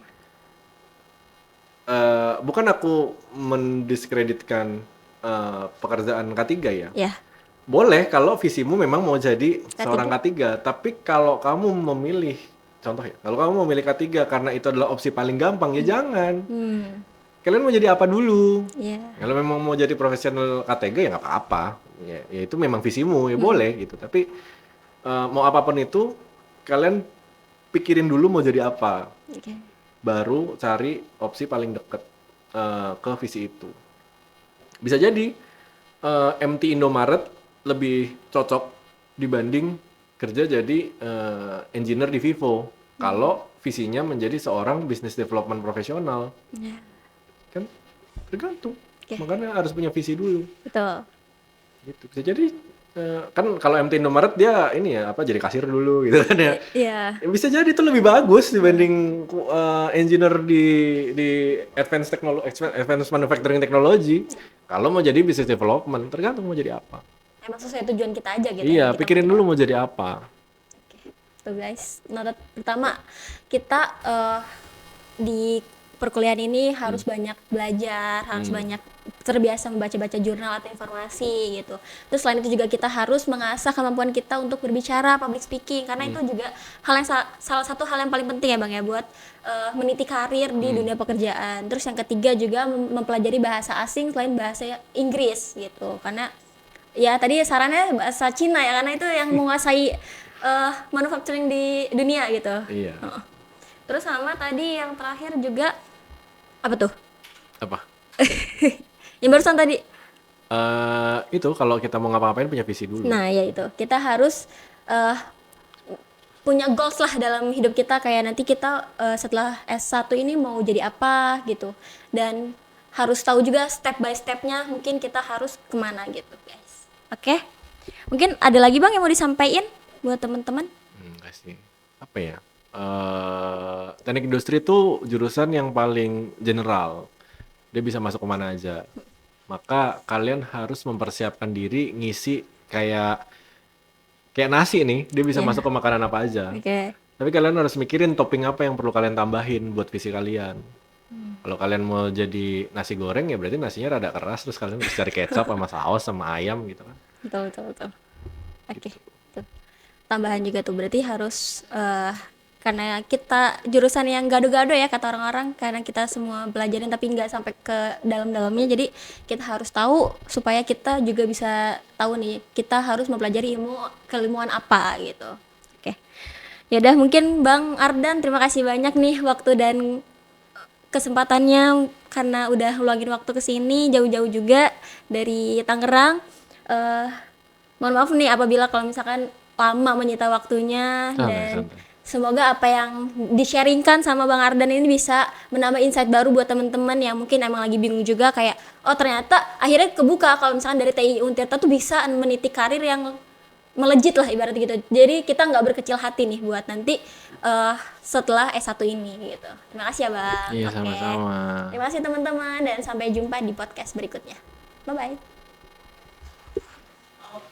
Bukan aku mendiskreditkan pekerjaan K3 ya. Ya. Boleh kalau visimu memang mau jadi K3. seorang K3, tapi kalau kamu memilih, contoh ya, kalau kamu memilih K3 karena itu adalah opsi paling gampang, ya jangan. Kalian mau jadi apa dulu? Ya. Kalau memang mau jadi profesional K3 ya nggak apa-apa. Ya itu memang visimu, ya boleh gitu. Tapi mau apapun itu, kalian pikirin dulu mau jadi apa. Oke. Baru cari opsi paling deket ke visi itu. Bisa jadi MT Indomaret lebih cocok dibanding kerja jadi engineer di Vivo. Kalau visinya menjadi seorang business development profesional, Ya. kan tergantung. Oke. Makanya harus punya visi dulu. Betul. Gitu. Bisa jadi Kan kalau MT Indomaret dia ini ya apa jadi kasir dulu gitu kan ya. Iya. Bisa jadi itu lebih bagus dibanding engineer di advanced manufacturing technology. Kalau mau jadi business development, tergantung mau jadi apa. Emang sesuai tujuan kita aja gitu Iya, yang kita pikirin mau dulu jadi mau jadi apa. tuh guys. Notat pertama, kita di perkuliahan ini harus banyak belajar, harus banyak terbiasa membaca-baca jurnal atau informasi gitu. Terus selain itu juga kita harus mengasah kemampuan kita untuk berbicara, public speaking, karena itu juga hal yang salah satu hal yang paling penting ya Bang ya buat meniti karir di dunia pekerjaan. Terus yang ketiga juga mempelajari bahasa asing selain bahasa Inggris gitu. Karena ya tadi sarannya bahasa Cina ya karena itu yang menguasai manufacturing di dunia gitu. Iya. Terus sama tadi yang terakhir juga apa tuh? Apa? Yang barusan tadi. Itu kalau kita mau ngapa-ngapain punya visi dulu. Nah, ya itu. Kita harus punya goals lah dalam hidup kita kayak nanti kita setelah S1 ini mau jadi apa gitu. Dan harus tahu juga step by stepnya mungkin kita harus kemana gitu guys. Oke? Mungkin ada lagi Bang yang mau disampaikan buat teman-teman? Enggak sih. Apa ya? Teknik industri itu jurusan yang paling general. Dia bisa masuk kemana aja. Maka kalian harus mempersiapkan diri ngisi kayak nasi nih, dia bisa masuk ke makanan apa aja. Oke. Tapi kalian harus mikirin topping apa yang perlu kalian tambahin buat visi kalian. Kalau kalian mau jadi nasi goreng ya berarti nasinya rada keras terus kalian harus cari kecap sama saus sama ayam gitu kan. Betul. Oke. Tuh. Tambahan juga tuh berarti harus karena kita jurusan yang gado-gado ya kata orang-orang karena kita semua belajarin tapi nggak sampai ke dalam-dalamnya jadi kita harus tahu supaya kita juga bisa tahu nih kita harus mempelajari keilmuan apa gitu. Oke. Ya udah mungkin Bang Ardan terima kasih banyak nih waktu dan kesempatannya karena udah luangin waktu ke sini jauh-jauh juga dari Tangerang. Mohon maaf nih apabila kalau misalkan lama menyita waktunya dan Santai. semoga apa yang di-sharingkan sama Bang Ardan ini bisa menambah insight baru buat teman-teman yang mungkin emang lagi bingung juga kayak oh ternyata akhirnya kebuka kalau misalkan dari TI Untirta tuh bisa meniti karir yang melejit lah ibarat gitu. Jadi kita nggak berkecil hati nih buat nanti setelah S1 ini gitu. Terima kasih ya Bang. Iya, Oke. sama-sama. Terima kasih teman-teman dan sampai jumpa di podcast berikutnya. Bye bye.